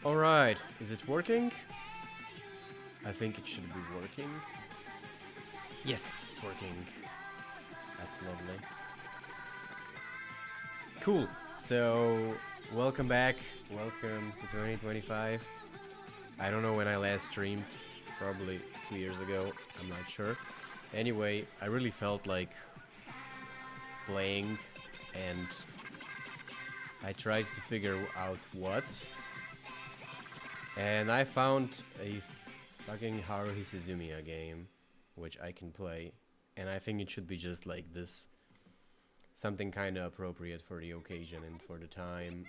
Alright, is it working? I think it should be working. Yes, it's working. That's lovely. Cool. So, welcome back. Welcome to 2025. I don't know when I last streamed. Probably 2 years ago. I'm not sure. Anyway, I really felt like playing, and I tried to figure out what. And I found a fucking Haruhi Suzumiya game, which I can play. And I think it should be just like this. Something kind of appropriate for the occasion and for the time.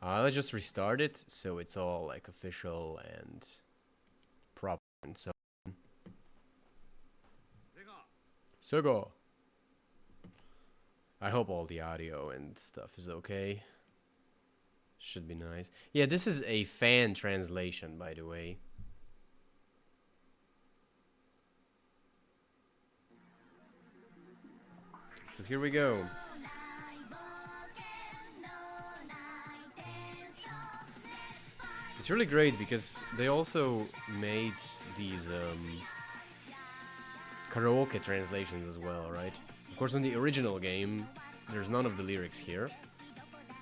Let's just restart it so it's all like official and proper and so on. Sega! I hope all the audio and stuff is okay. Should be nice. Yeah, this is a fan translation, by the way. So here we go. It's really great because they also made these karaoke translations as well, right? Of course, in the original game, there's none of the lyrics here.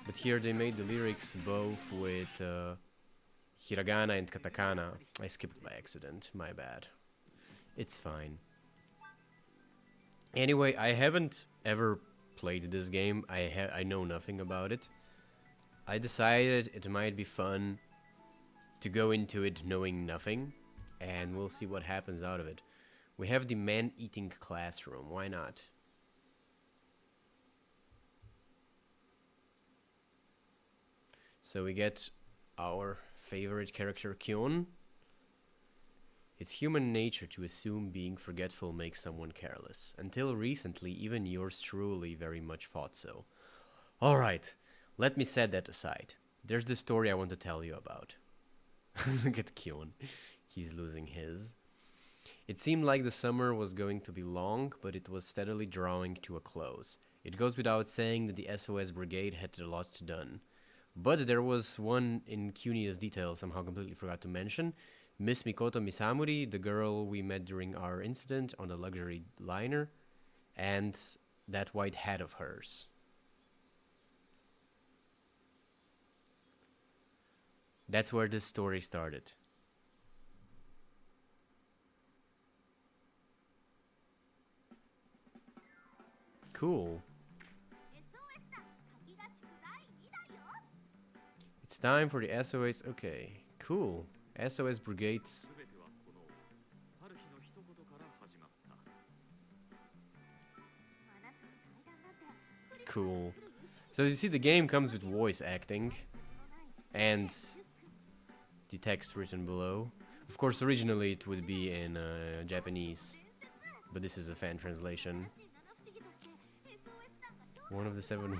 But here they made the lyrics both with hiragana and katakana. I skipped by accident, my bad. It's fine. Anyway, I haven't ever played this game. I know nothing about it. I decided it might be fun to go into it knowing nothing, and we'll see what happens out of it. We have the man-eating classroom. Why not? So we get our favorite character, Kyon. It's human nature to assume being forgetful makes someone careless. Until recently, even yours truly very much thought so. Alright, let me set that aside. There's the story I want to tell you about. Look at Kyon. He's losing his. It seemed like the summer was going to be long, but it was steadily drawing to a close. It goes without saying that the SOS Brigade had a lot done. But there was one incurious detail somehow completely forgot to mention. Miss Mikoto Misamuri, the girl we met during our incident on the luxury liner, and that white hat of hers. That's where this story started. Cool. It's time for the SOS. Okay, cool. SOS Brigades. Cool. So as you see, the game comes with voice acting and the text written below. Of course, originally it would be in Japanese, but this is a fan translation. One of the 7.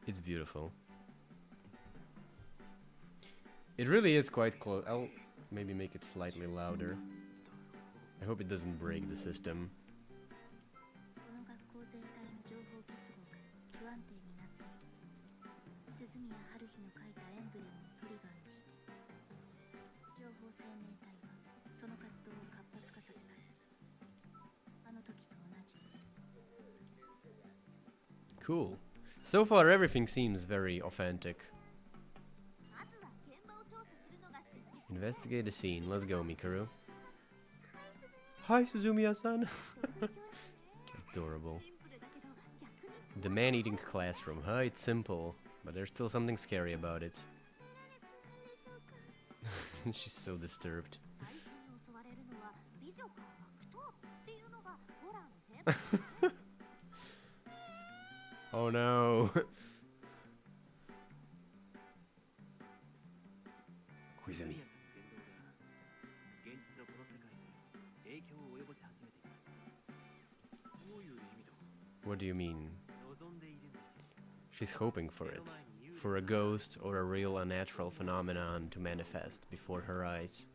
It's beautiful. It really is quite close. I'll maybe make it slightly louder. I hope it doesn't break the system. Cool. So far everything seems very authentic. Investigate the scene. Let's go, Mikuru. Hi, Suzumiya-san. Adorable. The man-eating classroom. Huh? It's simple, but there's still something scary about it. She's so disturbed. Oh no. Koizumi. What do you mean? She's hoping for it. For a ghost or a real unnatural phenomenon to manifest before her eyes.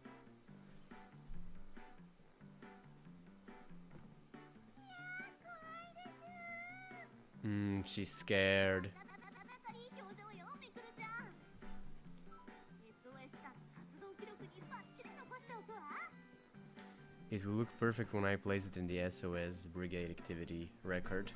She's scared. It will look perfect when I place it in the SOS Brigade activity record.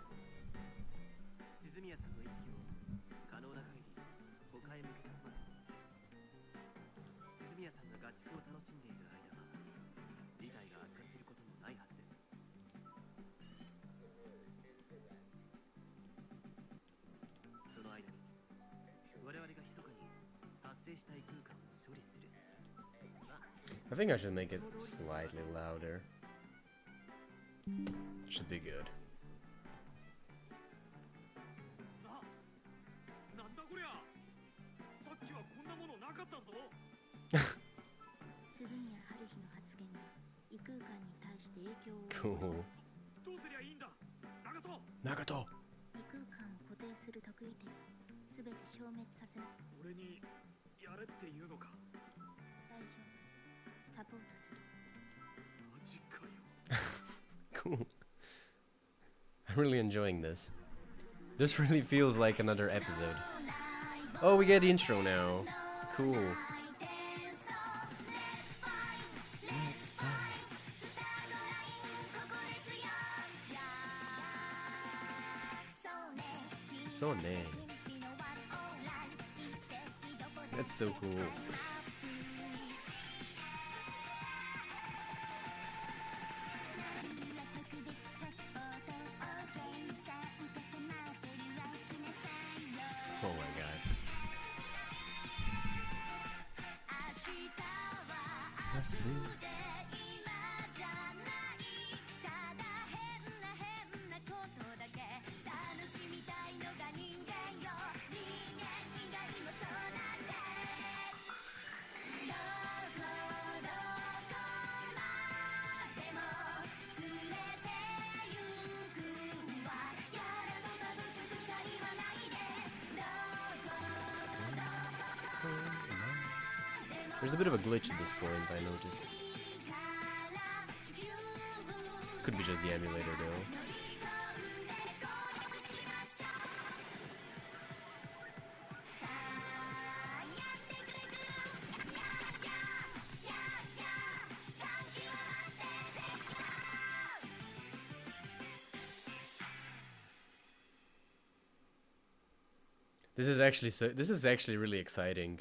I think I should make it slightly louder. Should be good. Cool. Nagato! Cool. I'm really enjoying this. This really feels like another episode. Oh, we get the intro now. Cool. So nice. That's so cool. Oh my god. There's a bit of a glitch at this point, I noticed. Could be just the emulator though. This is actually really exciting.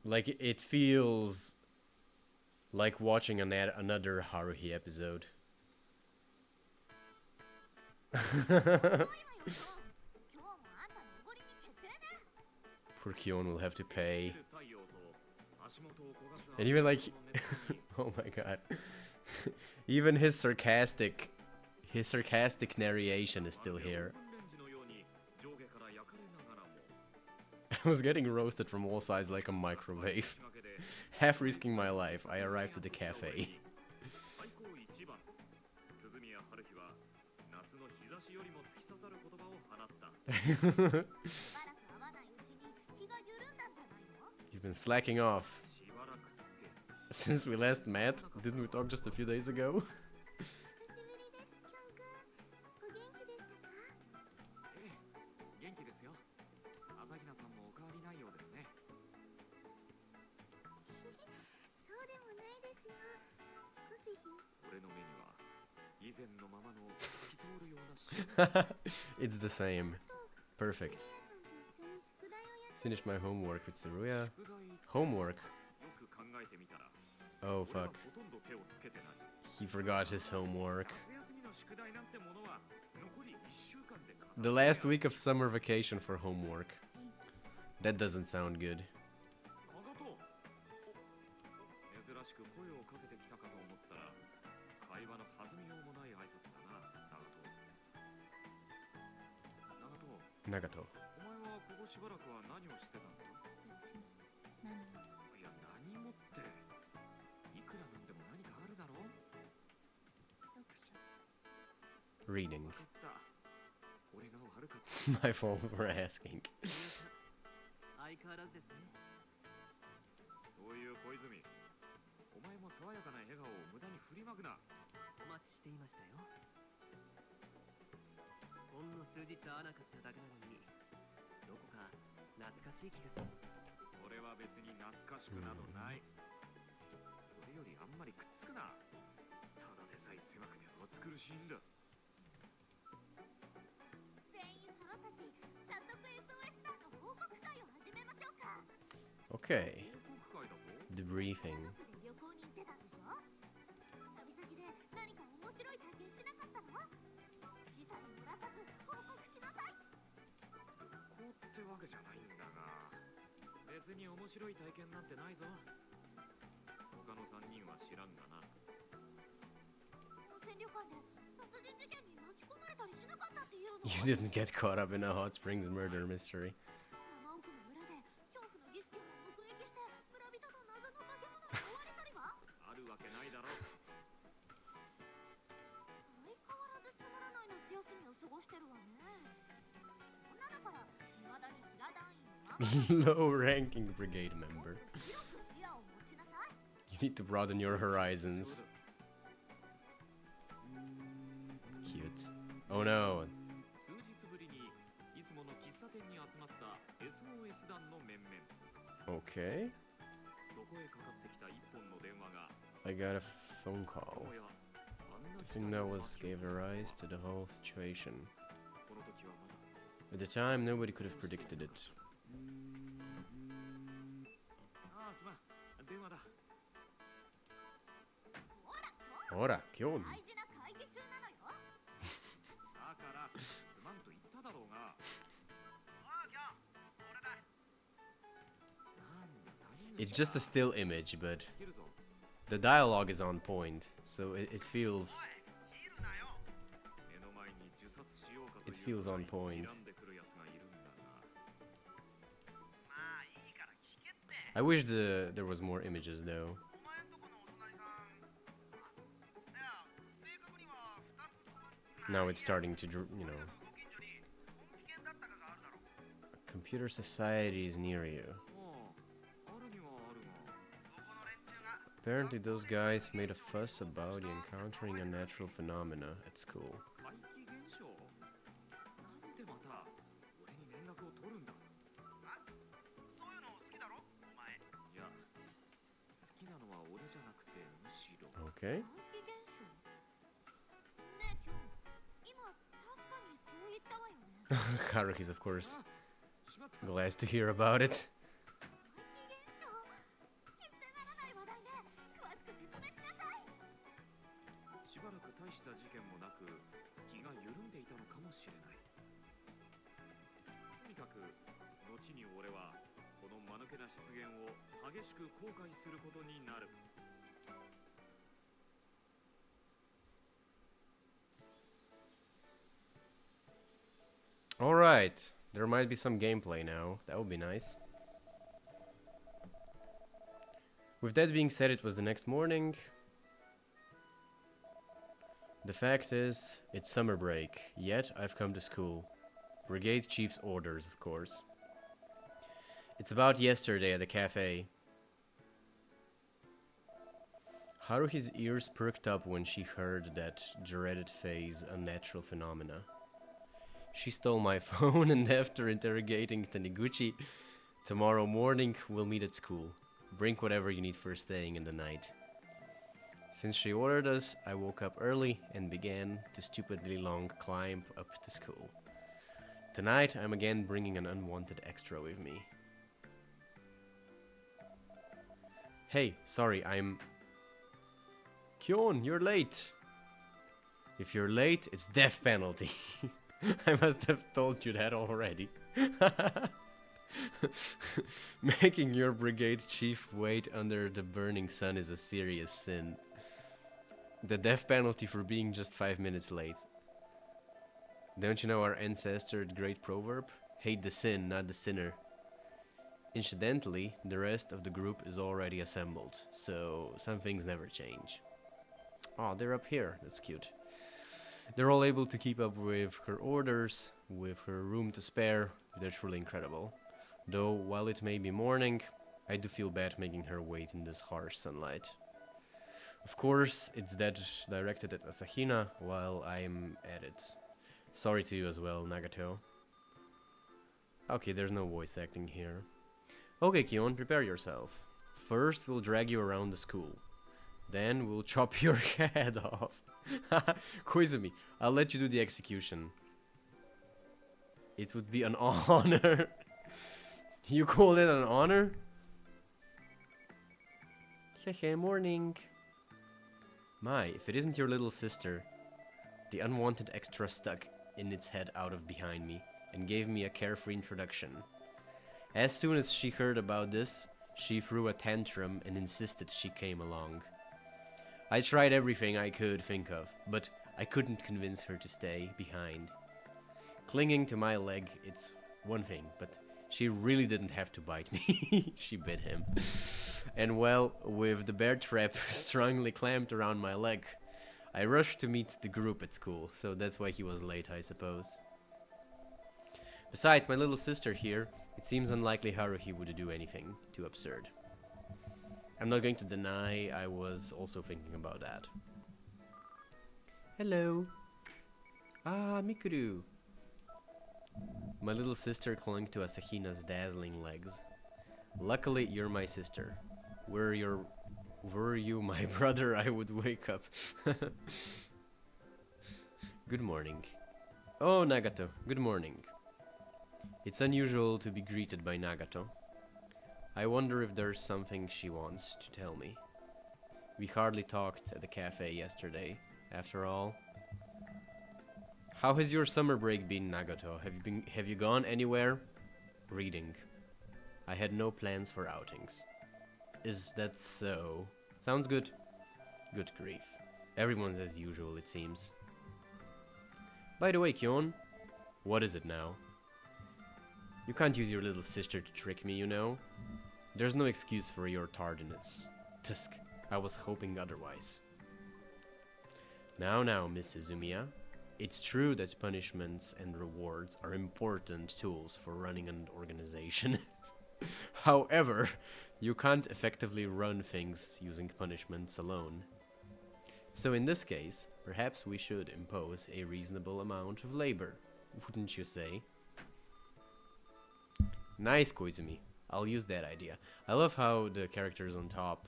Like, it feels like watching another Haruhi episode. Poor Kyon will have to pay. And even like, oh my god. Even his sarcastic narration is still here. I was getting roasted from all sides like a microwave. Half risking my life, I arrived at the cafe. You've been slacking off. Since we last met, didn't we talk just a few days ago? It's the same. Perfect. Finished my homework with Suzumiya. Homework? Oh fuck. He forgot his homework. The last week of summer vacation for homework. That doesn't sound good. Nagato. Reading. It's my fault for asking. Okay. Debriefing. You didn't get caught up in a hot springs murder mystery. Low-ranking brigade member. You need to broaden your horizons. Cute. Oh no. Okay. I got a phone call. The thing that gave rise to the whole situation. At the time, nobody could have predicted it. Ora, Kyon. It's just a still image, but the dialogue is on point, so it feels on point. I wish there was more images though. Now it's starting to, you know. Computer society is near you. Apparently those guys made a fuss about you encountering unnatural phenomena at school. Okay. Haruhi's, of course, glad to hear about it. Alright, there might be some gameplay now. That would be nice. With that being said, it was the next morning. The fact is, it's summer break, yet I've come to school. Brigade Chief's orders, of course. It's about yesterday at the cafe. Haruhi's ears perked up when she heard that dreaded phrase, unnatural phenomena. She stole my phone, and after interrogating Taniguchi, tomorrow morning we'll meet at school. Bring whatever you need for staying in the night. Since she ordered us, I woke up early and began the stupidly long climb up to school. Tonight, I'm again bringing an unwanted extra with me. Hey, sorry, I'm... Kyon, you're late! If you're late, it's death penalty. I must have told you that already. Making your brigade chief wait under the burning sun is a serious sin. The death penalty for being just 5 minutes late. Don't you know our ancestor great proverb? Hate the sin, not the sinner. Incidentally, the rest of the group is already assembled, so some things never change. Oh, they're up here. That's cute. They're all able to keep up with her orders, with her room to spare. They're truly incredible. Though, while it may be morning, I do feel bad making her wait in this harsh sunlight. Of course, it's that directed at Asahina while I'm at it. Sorry to you as well, Nagato. Okay, there's no voice acting here. Okay, Kion, prepare yourself. First, we'll drag you around the school. Then, we'll chop your head off. Koizumi, I'll let you do the execution. It would be an honor. You call it an honor? Hehe, morning. My, if it isn't your little sister. The unwanted extra stuck in its head out of behind me and gave me a carefree introduction. As soon as she heard about this, she threw a tantrum and insisted she came along. I tried everything I could think of, but I couldn't convince her to stay behind. Clinging to my leg, it's one thing, but she really didn't have to bite me. She bit him. And well, with the bear trap strongly clamped around my leg, I rushed to meet the group at school, so that's why he was late, I suppose. Besides, my little sister here, it seems unlikely Haruhi would do anything too absurd. I'm not going to deny I was also thinking about that. Hello. Ah, Mikuru. My little sister clung to Asahina's dazzling legs. Luckily, you're my sister. Were you my brother, I would wake up. Good morning. Oh, Nagato, good morning. It's unusual to be greeted by Nagato. I wonder if there's something she wants to tell me. We hardly talked at the cafe yesterday, after all. How has your summer break been, Nagato? Have you gone anywhere? Reading. I had no plans for outings. Is that so? Sounds good. Good grief. Everyone's as usual, it seems. By the way, Kyon, what is it now? You can't use your little sister to trick me, you know? There's no excuse for your tardiness. Tusk, I was hoping otherwise. Now, Miss Suzumiya. It's true that punishments and rewards are important tools for running an organization. However, you can't effectively run things using punishments alone. So in this case, perhaps we should impose a reasonable amount of labor, wouldn't you say? Nice, Koizumi. I'll use that idea. I love how the characters on top,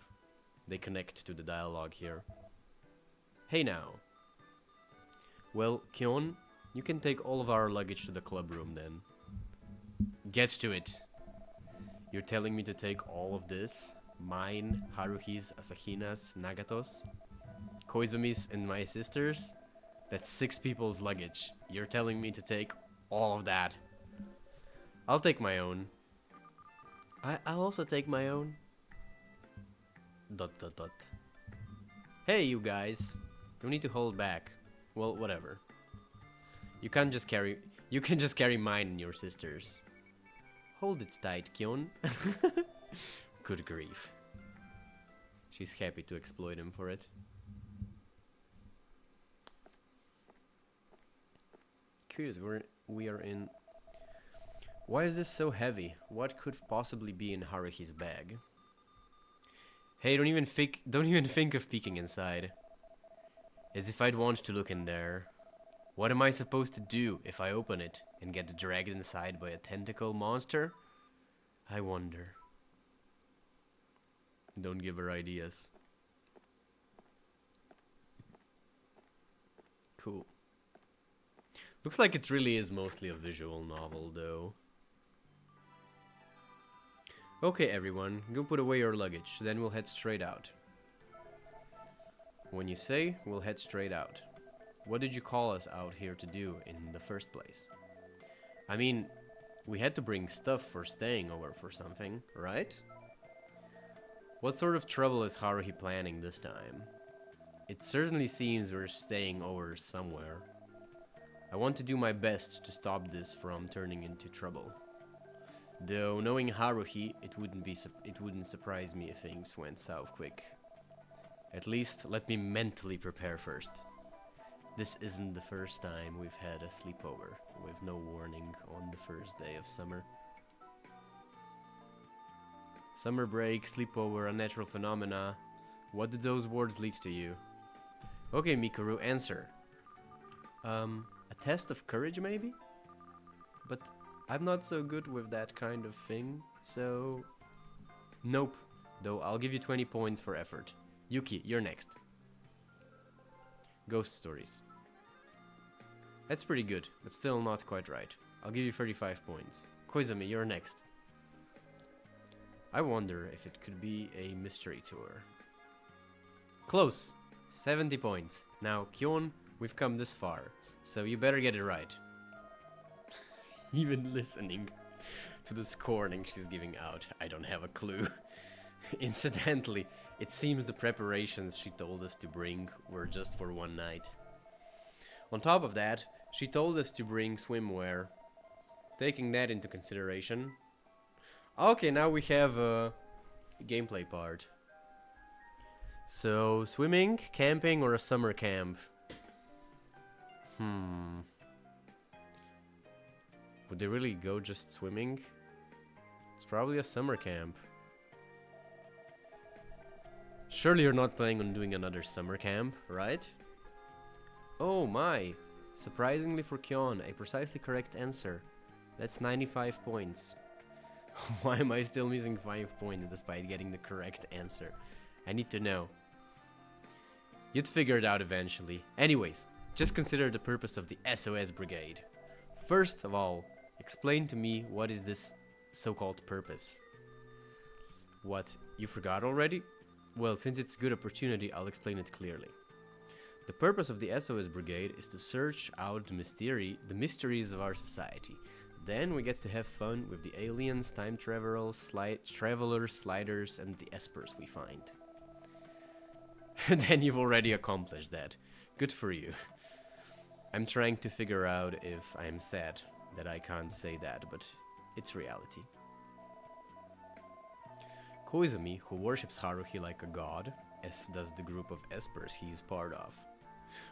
they connect to the dialogue here. Hey now. Well, Kyon, you can take all of our luggage to the club room then. Get to it. You're telling me to take all of this? Mine, Haruhi's, Asahina's, Nagato's, Koizumi's, and my sister's? That's 6 people's luggage. You're telling me to take all of that? I'll take my own. I'll also take my own. ... Hey, you guys. You need to hold back. Well, whatever. You can just carry mine and your sister's. Hold it tight, Kyon. Good grief. She's happy to exploit him for it. Good, we are in... Why is this so heavy? What could possibly be in Haruhi's bag? Hey, don't even think of peeking inside. As if I'd want to look in there. What am I supposed to do if I open it and get dragged inside by a tentacle monster? I wonder. Don't give her ideas. Cool. Looks like it really is mostly a visual novel, though. Okay, everyone, go put away your luggage, then we'll head straight out. When you say, we'll head straight out. What did you call us out here to do in the first place? I mean, we had to bring stuff for staying over for something, right? What sort of trouble is Haruhi planning this time? It certainly seems we're staying over somewhere. I want to do my best to stop this from turning into trouble. Though, knowing Haruhi, it wouldn't surprise me if things went south quick. At least, let me mentally prepare first. This isn't the first time we've had a sleepover with no warning on the first day of summer. Summer break, sleepover, unnatural phenomena. What did those words lead to you? Okay, Mikuru, answer. A test of courage, maybe? But I'm not so good with that kind of thing, so... Nope. Though I'll give you 20 points for effort. Yuki, you're next. Ghost stories. That's pretty good, but still not quite right. I'll give you 35 points. Koizumi, you're next. I wonder if it could be a mystery tour. Close! 70 points. Now, Kyon, we've come this far, so you better get it right. Even listening to the scorning she's giving out, I don't have a clue. Incidentally, it seems the preparations she told us to bring were just for one night. On top of that, she told us to bring swimwear. Taking that into consideration... Okay, now we have a gameplay part. So, swimming, camping, or a summer camp? Would they really go just swimming? It's probably a summer camp. Surely you're not planning on doing another summer camp, right? Oh my! Surprisingly for Kyon, a precisely correct answer. That's 95 points. Why am I still missing 5 points despite getting the correct answer? I need to know. You'd figure it out eventually. Anyways, just consider the purpose of the SOS Brigade. First of all, explain to me what is this so-called purpose. What, you forgot already? Well, since it's a good opportunity, I'll explain it clearly. The purpose of the SOS Brigade is to search out the mysteries of our society. Then we get to have fun with the aliens, time travelers, sliders, and the espers we find. Then you've already accomplished that. Good for you. I'm trying to figure out if I'm sad that I can't say that, but it's reality. Koizumi, who worships Haruhi like a god, as does the group of espers he's part of.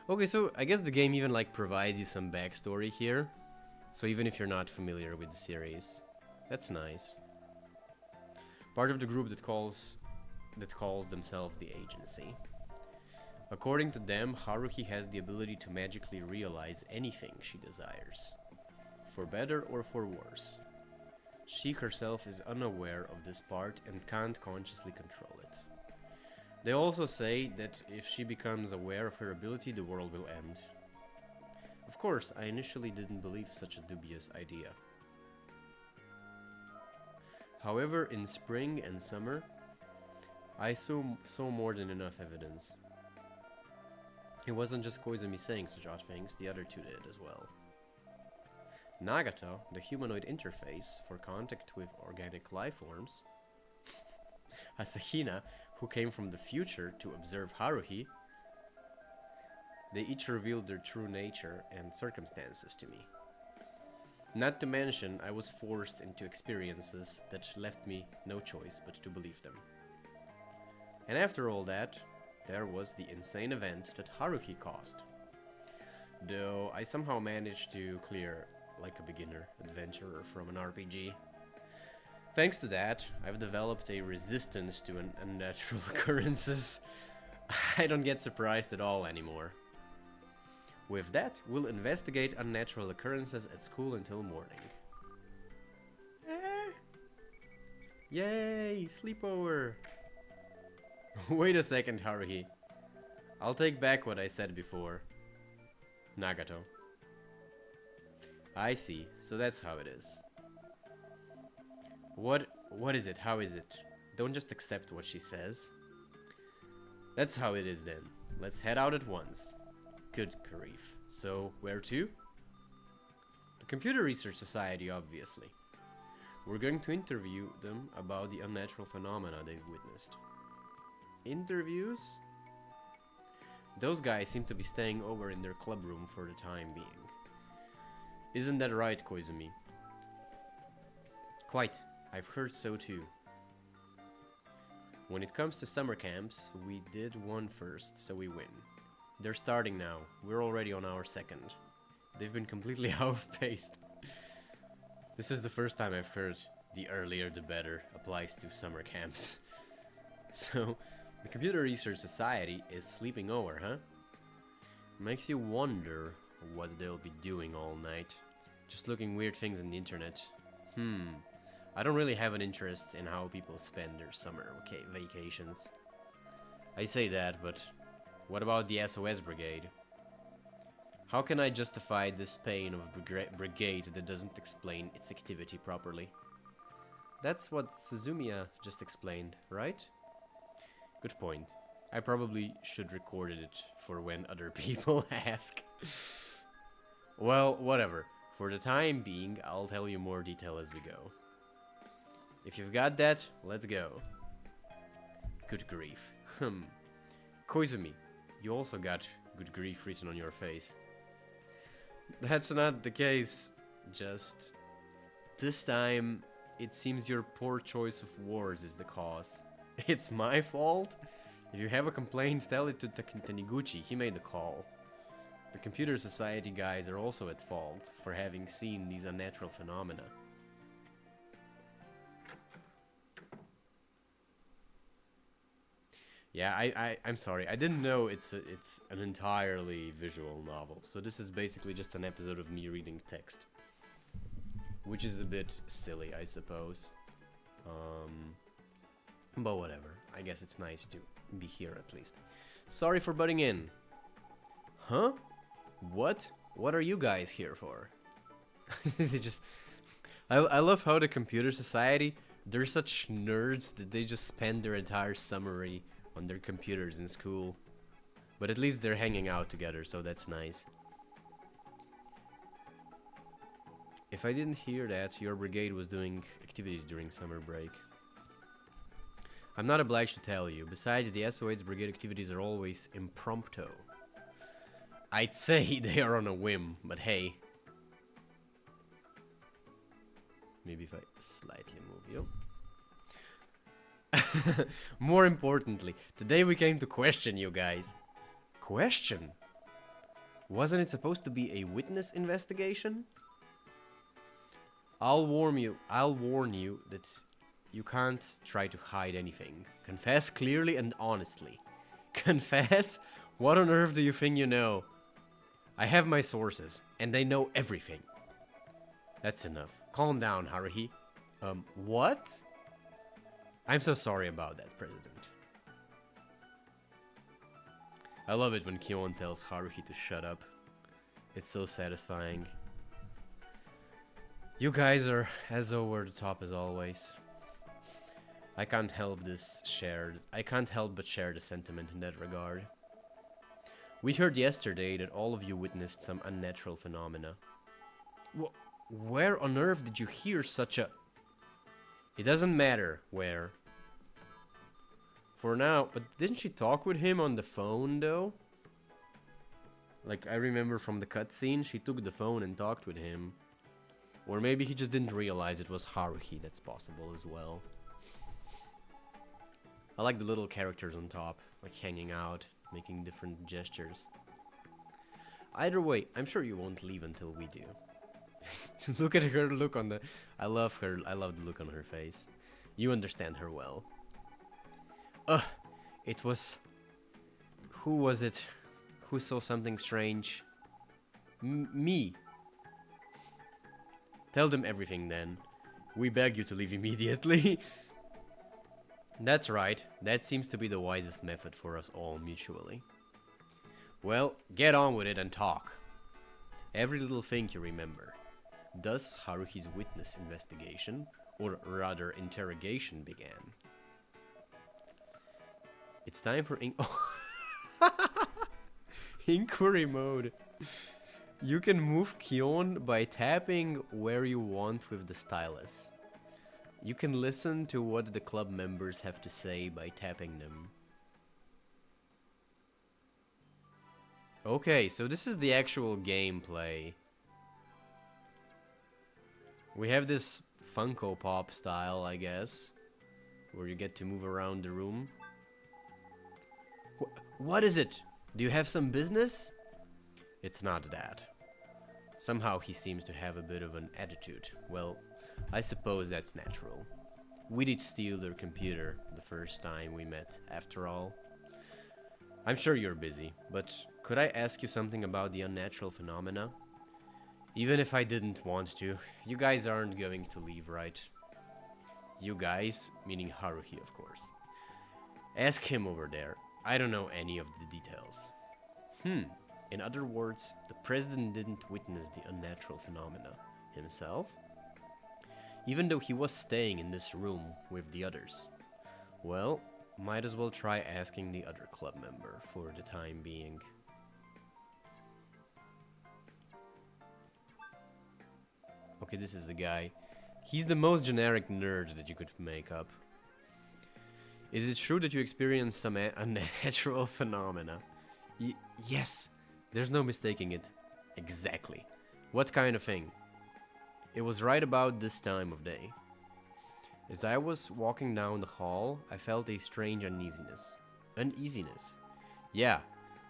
Okay, so I guess the game even provides you some backstory here. So even if you're not familiar with the series, that's nice. Part of the group that calls themselves the Agency. According to them, Haruhi has the ability to magically realize anything she desires, for better or for worse. She herself is unaware of this part and can't consciously control it. They also say that if she becomes aware of her ability, the world will end. Of course, I initially didn't believe such a dubious idea. However, in spring and summer, I saw more than enough evidence. It wasn't just Koizumi saying such odd things, the other two did as well. Nagata, the humanoid interface for contact with organic life forms, Asahina, who came from the future to observe Haruhi, they each revealed their true nature and circumstances to me. Not to mention, I was forced into experiences that left me no choice but to believe them. And after all that, there was the insane event that Haruhi caused. Though I somehow managed to clear like a beginner adventurer from an RPG. Thanks to that, I've developed a resistance to unnatural occurrences. I don't get surprised at all anymore. With that, we'll investigate unnatural occurrences at school until morning. Yay, sleepover! Wait a second, Haruhi. I'll take back what I said before. Nagato. I see, so that's how it is. What is it? How is it? Don't just accept what she says. That's how it is then. Let's head out at once. Good grief. So, where to? The Computer Research Society, obviously. We're going to interview them about the unnatural phenomena they've witnessed. Interviews? Those guys seem to be staying over in their club room for the time being. Isn't that right, Koizumi? Quite. I've heard so too. When it comes to summer camps, we did one first, so we win. They're starting now. We're already on our second. They've been completely outpaced. This is the first time I've heard the earlier the better applies to summer camps. So, the Computer Research Society is sleeping over, huh? Makes you wonder what they'll be doing all night. Just looking weird things on the internet. I don't really have an interest in how people spend their summer vacations. I say that, but what about the SOS Brigade? How can I justify this pain of a brigade that doesn't explain its activity properly? That's what Suzumiya just explained, right? Good point. I probably should recorded it for when other people ask. Well, whatever. For the time being, I'll tell you more detail as we go. If you've got that, let's go. Good grief. Koizumi, you also got good grief written on your face. That's not the case. Just this time, it seems your poor choice of words is the cause. It's my fault? If you have a complaint, tell it to Taniguchi. He made the call. The Computer Society guys are also at fault for having seen these unnatural phenomena. Yeah, I'm sorry. I didn't know it's an entirely visual novel. So this is basically just an episode of me reading text. Which is a bit silly, I suppose. But whatever. I guess it's nice to be here at least. Sorry for butting in. Huh? What? What are you guys here for? I love how the Computer Society, they're such nerds that they just spend their entire summary on their computers in school. But at least they're hanging out together, so that's nice. If I didn't hear that, your brigade was doing activities during summer break. I'm not obliged to tell you. Besides, the SOH brigade activities are always impromptu. I'd say they are on a whim, but hey. Maybe if I slightly move you. More importantly, today we came to question you guys. Question? Wasn't it supposed to be a witness investigation? I'll warn you that you can't try to hide anything. Confess clearly and honestly. Confess? What on earth do you think you know? I have my sources, and they know everything. That's enough. Calm down, Haruhi. What? I'm so sorry about that, President. I love it when Kyon tells Haruhi to shut up. It's so satisfying. You guys are as over the top as always. I can't help but share the sentiment in that regard. We heard yesterday that all of you witnessed some unnatural phenomena. Where on earth did you hear such a... It doesn't matter where. For now, but didn't she talk with him on the phone though? Like, I remember from the cutscene, she took the phone and talked with him. Or maybe he just didn't realize it was Haruhi, that's possible as well. I like the little characters on top, like hanging out, making different gestures. Either way, I'm sure you won't leave until we do. Look at her look on the... I love the look on her face. You understand her well. It was... Who was it? Who saw something strange? Me. Tell them everything then. We beg you to leave immediately. That's right. That seems to be the wisest method for us all mutually. Well, get on with it and talk. Every little thing you remember. Thus, Haruhi's witness investigation, or rather interrogation, began. It's time for inquiry mode. You can move Kyon by tapping where you want with the stylus. You can listen to what the club members have to say by tapping them. Okay, so this is the actual gameplay. We have this Funko Pop style, I guess, where you get to move around the room. What is it? Do you have some business? It's not that. Somehow he seems to have a bit of an attitude. Well, I suppose that's natural. We did steal their computer the first time we met, after all. I'm sure you're busy, but could I ask you something about the unnatural phenomena? Even if I didn't want to, you guys aren't going to leave, right? You guys, meaning Haruhi, of course. Ask him over there. I don't know any of the details. In other words, the president didn't witness the unnatural phenomena himself, even though he was staying in this room with the others. Well, might as well try asking the other club member for the time being. Okay, this is the guy. He's the most generic nerd that you could make up. Is it true that you experienced some unnatural phenomena? Yes, there's no mistaking it. Exactly. What kind of thing? It was right about this time of day. As I was walking down the hall, I felt a strange uneasiness. Uneasiness? Yeah,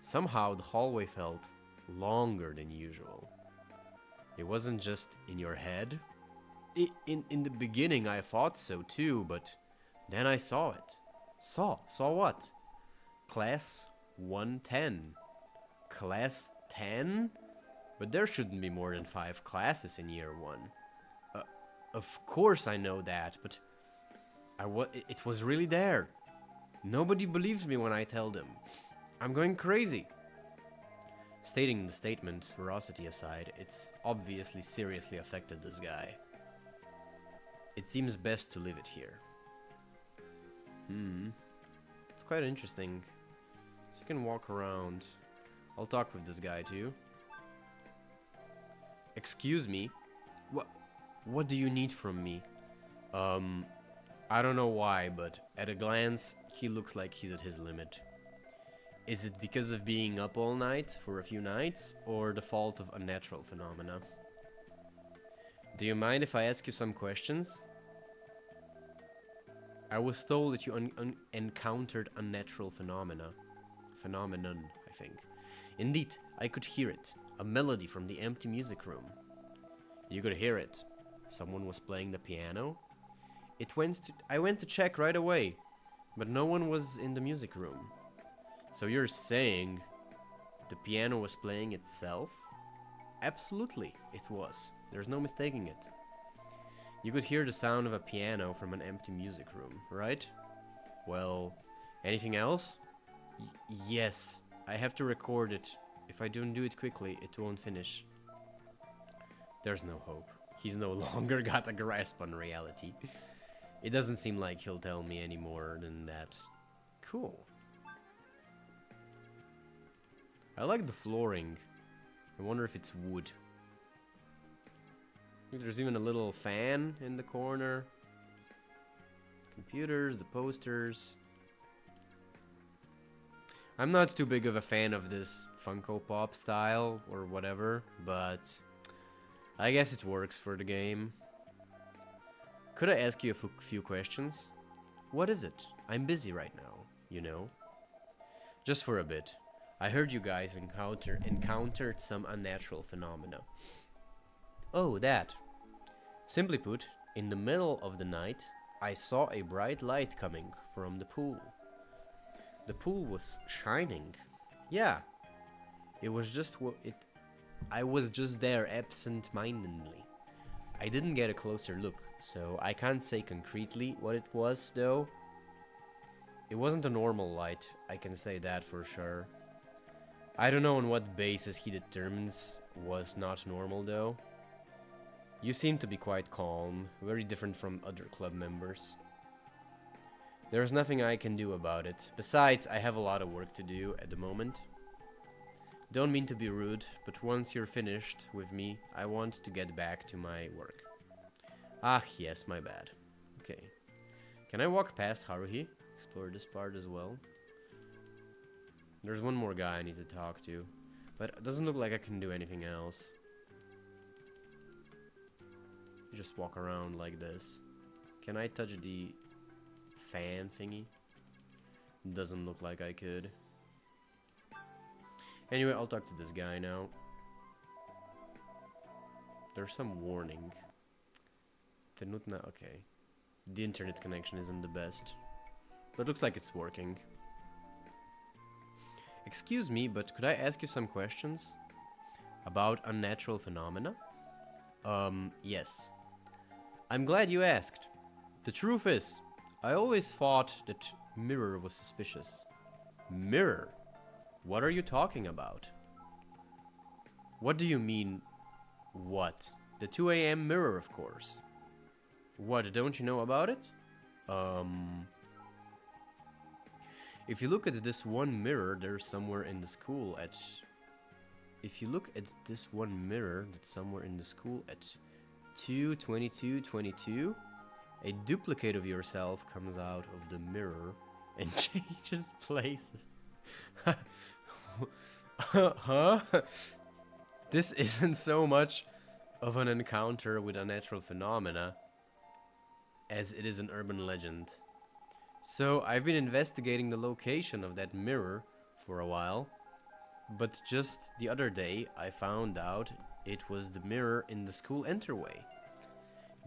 somehow the hallway felt longer than usual. It wasn't just in your head. In the beginning I thought so too, but then I saw it. Saw what? Class 110. Class 10? But there shouldn't be more than 5 classes in year 1. Of course I know that, but it was really there. Nobody believes me when I tell them. I'm going crazy. Stating the statement's veracity aside, it's obviously seriously affected this guy. It seems best to leave it here. It's quite interesting. So you can walk around. I'll talk with this guy too. Excuse me? What do you need from me? I don't know why, but at a glance, he looks like he's at his limit. Is it because of being up all night for a few nights, or the fault of unnatural phenomena? Do you mind if I ask you some questions? I was told that you encountered unnatural phenomenon, I think. Indeed, I could hear it. A melody from the empty music room. You could hear it. Someone was playing the piano. I went to check right away, but no one was in the music room. So you're saying the piano was playing itself? Absolutely, it was. There's no mistaking it. You could hear the sound of a piano from an empty music room, right? Well, anything else? Yes, I have to record it. If I don't do it quickly, it won't finish. There's no hope. He's no longer got a grasp on reality. It doesn't seem like he'll tell me any more than that. Cool. I like the flooring. I wonder if it's wood. There's even a little fan in the corner. Computers, the posters. I'm not too big of a fan of this Funko Pop style or whatever, but I guess it works for the game. Could I ask you a few questions? What is it? I'm busy right now, you know. Just for a bit. I heard you guys encountered some unnatural phenomena. Oh, that. Simply put, in the middle of the night, I saw a bright light coming from the pool. The pool was shining. Yeah. It was just I was just there absent-mindedly. I didn't get a closer look, so I can't say concretely what it was, though. It wasn't a normal light, I can say that for sure. I don't know on what basis he determines was not normal, though. You seem to be quite calm, very different from other club members. There's nothing I can do about it. Besides, I have a lot of work to do at the moment. Don't mean to be rude, but once you're finished with me, I want to get back to my work. Ah, yes, my bad. Okay. Can I walk past Haruhi? Explore this part as well. There's one more guy I need to talk to, but it doesn't look like I can do anything else. You just walk around like this. Can I touch the fan thingy? Doesn't look like I could. Anyway, I'll talk to this guy now. There's some warning. Okay. The internet connection isn't the best, but looks like it's working. Excuse me, but could I ask you some questions? About unnatural phenomena? Yes. I'm glad you asked. The truth is, I always thought that mirror was suspicious. Mirror? What are you talking about? What do you mean, what? The 2 a.m. mirror, of course. What, don't you know about it? If you look at this one mirror, there's somewhere in the school at... If you look at this one mirror that's somewhere in the school at 2:22:22, a duplicate of yourself comes out of the mirror and changes places. Huh? This isn't so much of an encounter with unnatural phenomena as it is an urban legend. So I've been investigating the location of that mirror for a while, but just the other day I found out it was the mirror in the school entryway.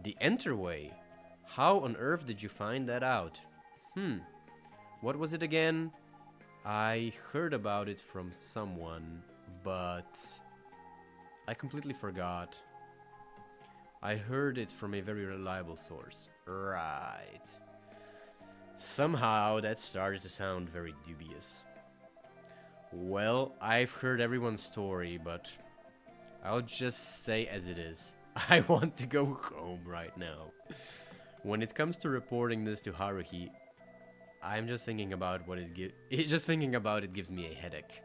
The entryway? How on earth did you find that out? What was it again? I heard about it from someone, but I completely forgot. I heard it from a very reliable source. Right. Somehow that started to sound very dubious. Well, I've heard everyone's story, but I'll just say as it is. I want to go home right now. When it comes to reporting this to Haruhi, I'm just thinking about what just thinking about it gives me a headache.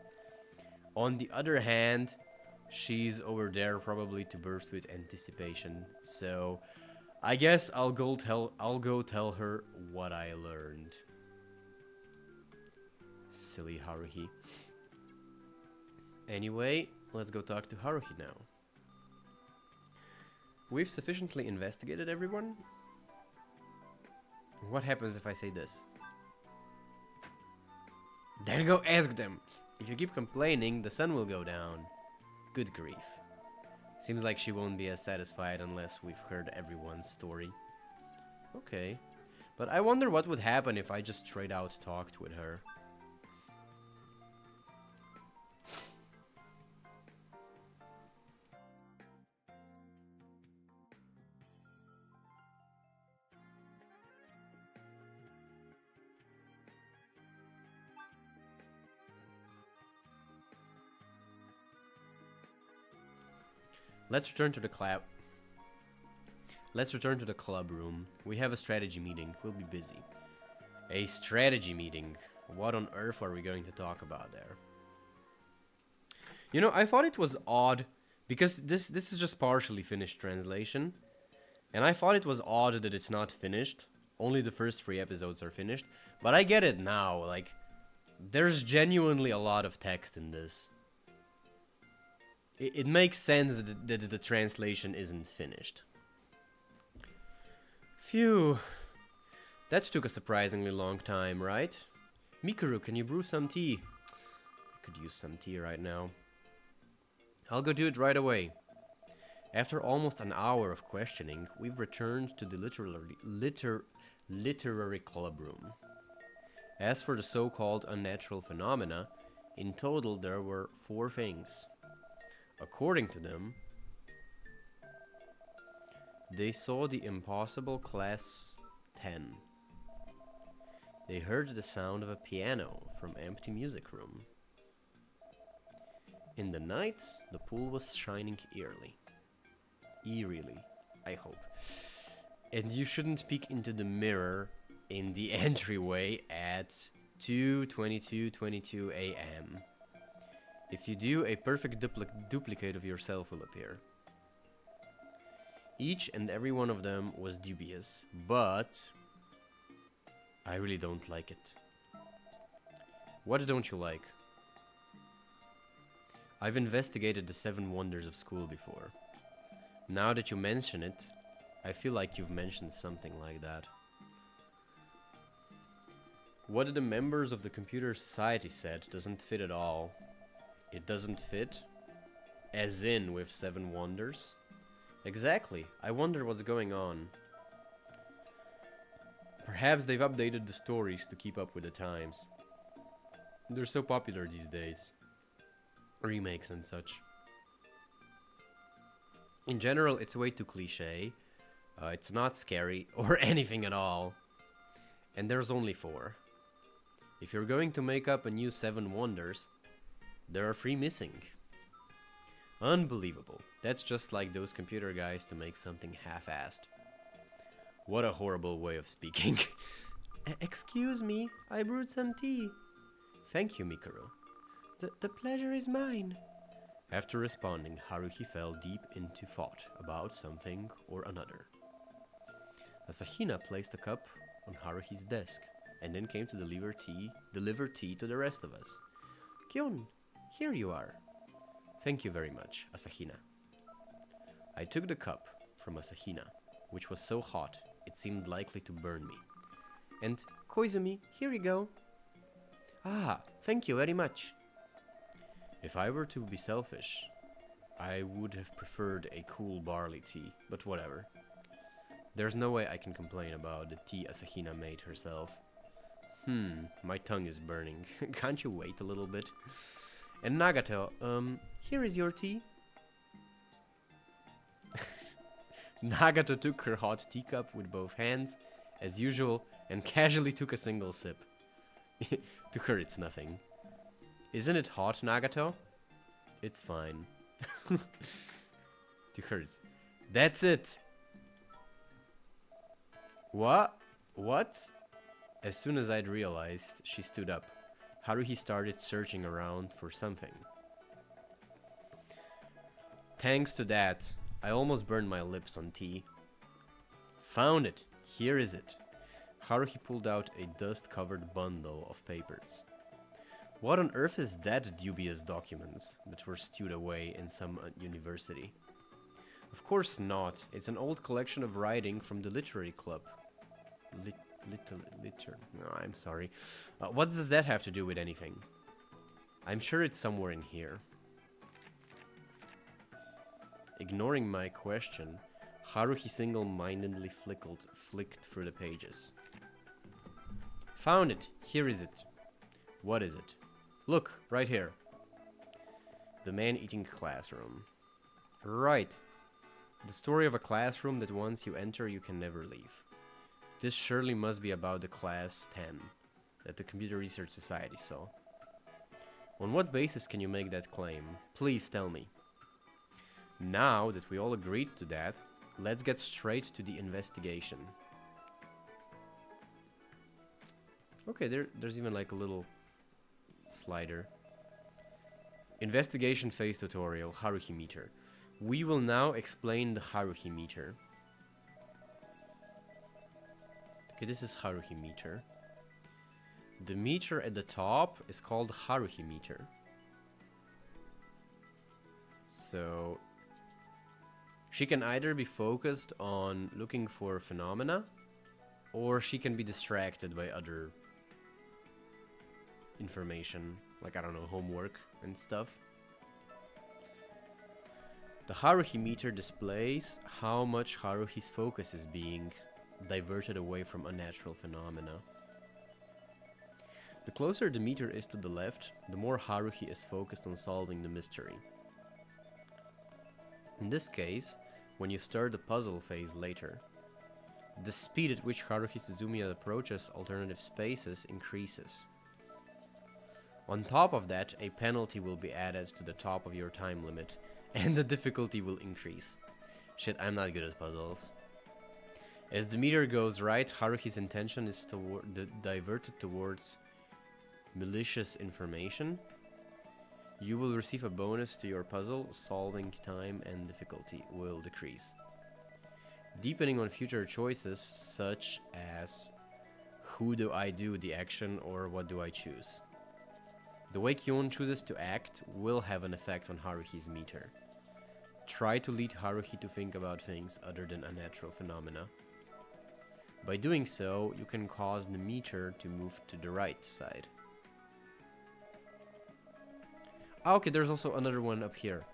On the other hand, she's over there probably to burst with anticipation, so I guess I'll go tell her what I learned. Silly Haruhi. Anyway, let's go talk to Haruhi now. We've sufficiently investigated everyone. What happens if I say this? Then go ask them. If you keep complaining, the sun will go down. Good grief. Seems like she won't be as satisfied unless we've heard everyone's story. Okay. But I wonder what would happen if I just straight out talked with her. Let's return to the club room. We have a strategy meeting. We'll be busy. A strategy meeting. What on earth are we going to talk about there? You know, I thought it was odd because this is just partially finished translation. And I thought it was odd that it's not finished. Only the first 3 episodes are finished. But I get it now. Like, there's genuinely a lot of text in this. It makes sense that the translation isn't finished. Phew. That took a surprisingly long time, right? Mikuru, can you brew some tea? I could use some tea right now. I'll go do it right away. After almost an hour of questioning, we've returned to the literary club room. As for the so-called unnatural phenomena, in total there were 4 things. According to them, they saw the impossible class 10. They heard the sound of a piano from empty music room. In the night, the pool was shining eerily, I hope. And you shouldn't peek into the mirror in the entryway at 2:22:22 a.m. If you do, a perfect duplicate of yourself will appear. Each and every one of them was dubious, but I really don't like it. What don't you like? I've investigated the 7 wonders of school before. Now that you mention it, I feel like you've mentioned something like that. What the members of the computer society said doesn't fit at all. It doesn't fit? As in with 7 wonders? Exactly. I wonder what's going on. Perhaps they've updated the stories to keep up with the times. They're so popular these days. Remakes and such. In general, it's way too cliche. It's not scary or anything at all. And there's only 4. If you're going to make up a new 7 wonders, there are 3 missing. Unbelievable. That's just like those computer guys to make something half-assed. What a horrible way of speaking. Excuse me, I brewed some tea. Thank you, Mikuru. The pleasure is mine. After responding, Haruhi fell deep into thought about something or another. Asahina placed a cup on Haruhi's desk and then came to deliver tea to the rest of us. Kyon, here you are. Thank you very much, Asahina. I took the cup from Asahina, which was so hot it seemed likely to burn me. And Koizumi, here you go. Ah, thank you very much. If I were to be selfish, I would have preferred a cool barley tea, but whatever. There's no way I can complain about the tea Asahina made herself. My tongue is burning. Can't you wait a little bit? And Nagato, here is your tea. Nagato took her hot teacup with both hands, as usual, and casually took a single sip. To her it's nothing. Isn't it hot, Nagato? It's fine. To her it's... That's it! What? What? As soon as I'd realized, she stood up. Haruhi started searching around for something. Thanks to that, I almost burned my lips on tea. Found it! Here is it. Haruhi pulled out a dust-covered bundle of papers. What on earth is that dubious documents that were stowed away in some university? Of course not. It's an old collection of writing from the literary club. No, I'm sorry. What does that have to do with anything? I'm sure it's somewhere in here. Ignoring my question, Haruhi single-mindedly flicked through the pages. Found it! Here is it. What is it? Look, right here. The man-eating classroom. Right. The story of a classroom that once you enter, you can never leave. This surely must be about the class 10 that the Computer Research Society saw. On what basis can you make that claim? Please tell me. Now that we all agreed to that, let's get straight to the investigation. Okay, there's even like a little slider. Investigation phase tutorial, Haruhi meter. We will now explain the Haruhi meter. Okay, this is Haruhi meter. The meter at the top is called Haruhi meter. So she can either be focused on looking for phenomena, or she can be distracted by other information, like, I don't know, homework and stuff. The Haruhi meter displays how much Haruhi's focus is being diverted away from unnatural phenomena. The closer the meter is to the left, the more Haruhi is focused on solving the mystery. In this case, when you start the puzzle phase later, the speed at which Haruhi Suzumiya approaches alternative spaces increases. On top of that, a penalty will be added to the top of your time limit, and the difficulty will increase. Shit, I'm not good at puzzles. As the meter goes right, Haruhi's intention is diverted towards malicious information. You will receive a bonus to your puzzle. Solving time and difficulty will decrease. Depending on future choices, such as who do I do the action or what do I choose. The way Kyon chooses to act will have an effect on Haruhi's meter. Try to lead Haruhi to think about things other than unnatural phenomena. By doing so, you can cause the meter to move to the right side. Okay, there's also another one up here.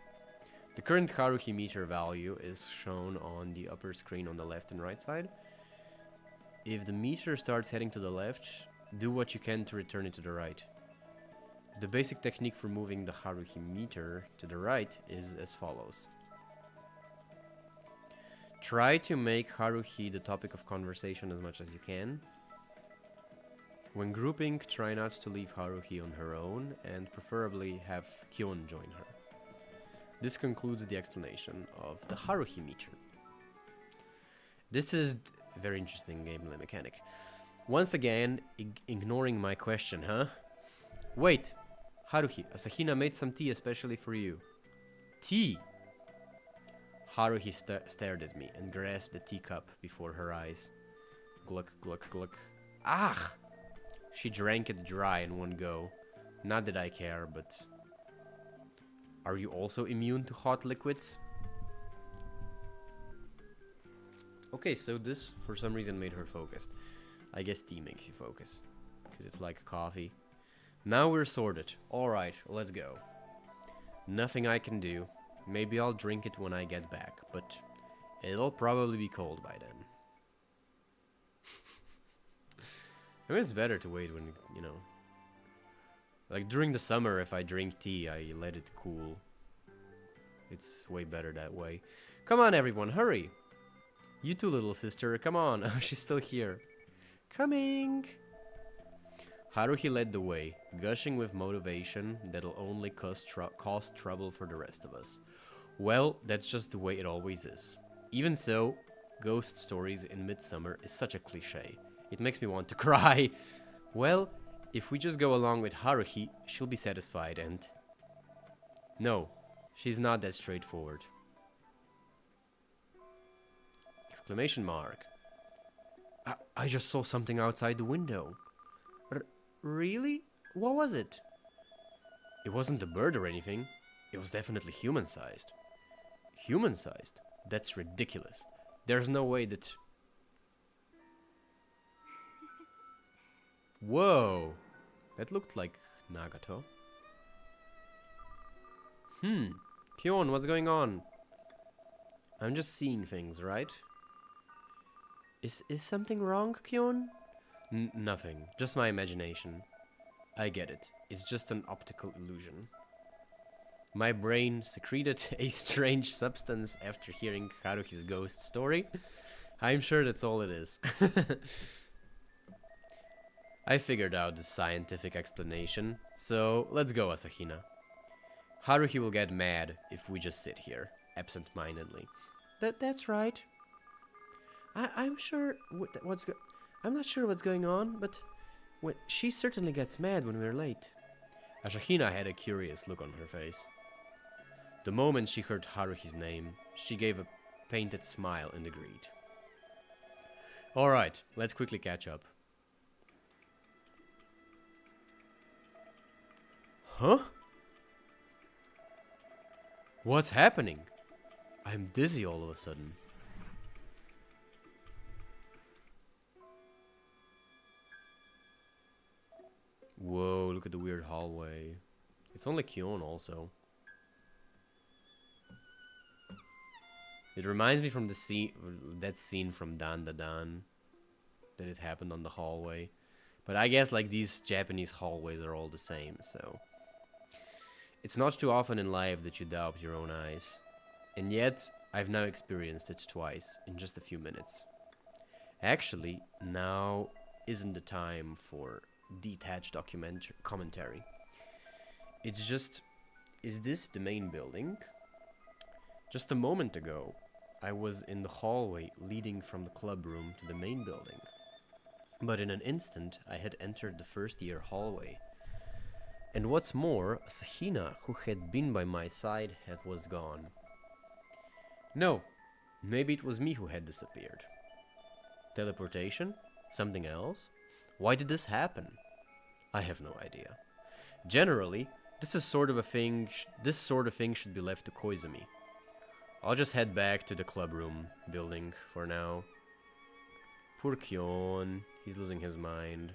The current Haruhi meter value is shown on the upper screen on the left and right side. If the meter starts heading to the left, do what you can to return it to the right. The basic technique for moving the Haruhi meter to the right is as follows. Try to make Haruhi the topic of conversation as much as you can. When grouping, try not to leave Haruhi on her own, and preferably have Kyon join her. This concludes the explanation of the Haruhi meter. This is a very interesting gameplay mechanic. Once again, ignoring my question, huh? Wait! Haruhi, Asahina made some tea especially for you. Tea? Haruhi stared at me and grasped the teacup before her eyes. Gluck, gluck, gluck. Ah! She drank it dry in one go. Not that I care, but... Are you also immune to hot liquids? Okay, so this, for some reason, made her focused. I guess tea makes you focus. Because it's like coffee. Now we're sorted. Alright, let's go. Nothing I can do. Maybe I'll drink it when I get back, but it'll probably be cold by then. I mean, it's better to wait when, you know... Like, during the summer, if I drink tea, I let it cool. It's way better that way. Come on, everyone, hurry! You too, little sister, come on. Oh, she's still here. Coming! Haruhi led the way, gushing with motivation that'll only cause trouble for the rest of us. Well, that's just the way it always is. Even so, ghost stories in midsummer is such a cliché. It makes me want to cry. Well, if we just go along with Haruhi, she'll be satisfied and... No, she's not that straightforward. Exclamation mark. I just saw something outside the window. Really? What was it? It wasn't a bird or anything. It was definitely human-sized. Human-sized? That's ridiculous. There's no way that... Whoa! That looked like Nagato. Kyon, what's going on? I'm just seeing things, right? Is something wrong, Kyon? Nothing. Just my imagination. I get it. It's just an optical illusion. My brain secreted a strange substance after hearing Haruhi's ghost story. I'm sure that's all it is. I figured out the scientific explanation, so let's go, Asahina. Haruhi will get mad if we just sit here, absent-mindedly. That's right. I'm sure I'm not sure what's going on, but she certainly gets mad when we're late. Asahina had a curious look on her face. The moment she heard Haruhi's name, she gave a painted smile and agreed. Alright, let's quickly catch up. Huh? What's happening? I'm dizzy all of a sudden. Whoa, look at the weird hallway. It's only Kyon also. It reminds me from the scene, that scene from Dan Da Dan, that it happened on the hallway. But I guess like these Japanese hallways are all the same, so... It's not too often in life that you doubt your own eyes. And yet, I've now experienced it twice in just a few minutes. Actually, now isn't the time for detached commentary. It's just, is this the main building? Just a moment ago, I was in the hallway leading from the club room to the main building. But in an instant, I had entered the first year hallway. And what's more, Asahina, who had been by my side, was gone. No, maybe it was me who had disappeared. Teleportation? Something else? Why did this happen? I have no idea. Generally, this sort of thing should be left to Koizumi. I'll just head back to the club room building for now. Poor Kyon, he's losing his mind.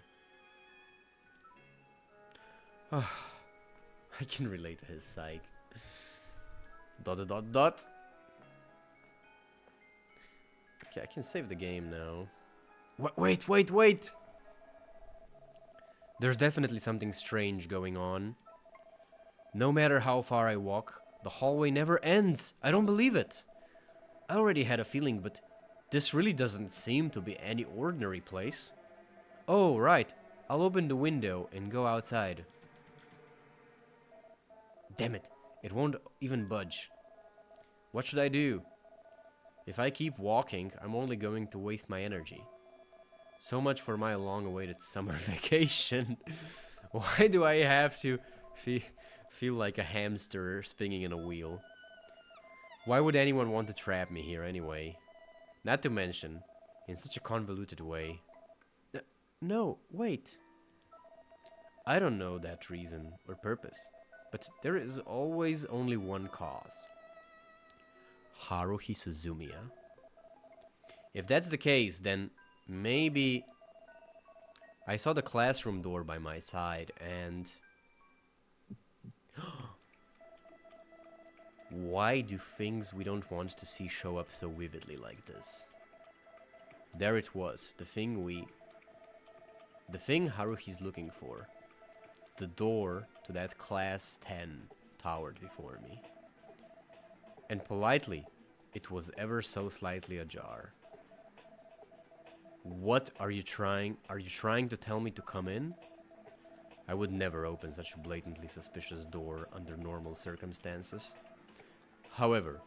I can relate to his psych. ... Okay, I can save the game now. Wait! There's definitely something strange going on. No matter how far I walk, the hallway never ends. I don't believe it. I already had a feeling, but this really doesn't seem to be any ordinary place. Oh, right. I'll open the window and go outside. Damn it. It won't even budge. What should I do? If I keep walking, I'm only going to waste my energy. So much for my long-awaited summer vacation. Why do I have to feel like a hamster spinning in a wheel? Why would anyone want to trap me here anyway? Not to mention, in such a convoluted way. No, wait. I don't know that reason or purpose, but there is always only one cause. Haruhi Suzumiya. If that's the case, then maybe I saw the classroom door by my side and... Why do things we don't want to see show up so vividly like this? There it was, the thing Haruhi's looking for. The door to that class 10 towered before me. And politely, it was ever so slightly ajar. What are you trying? Are you trying to tell me to come in? I would never open such a blatantly suspicious door under normal circumstances. However,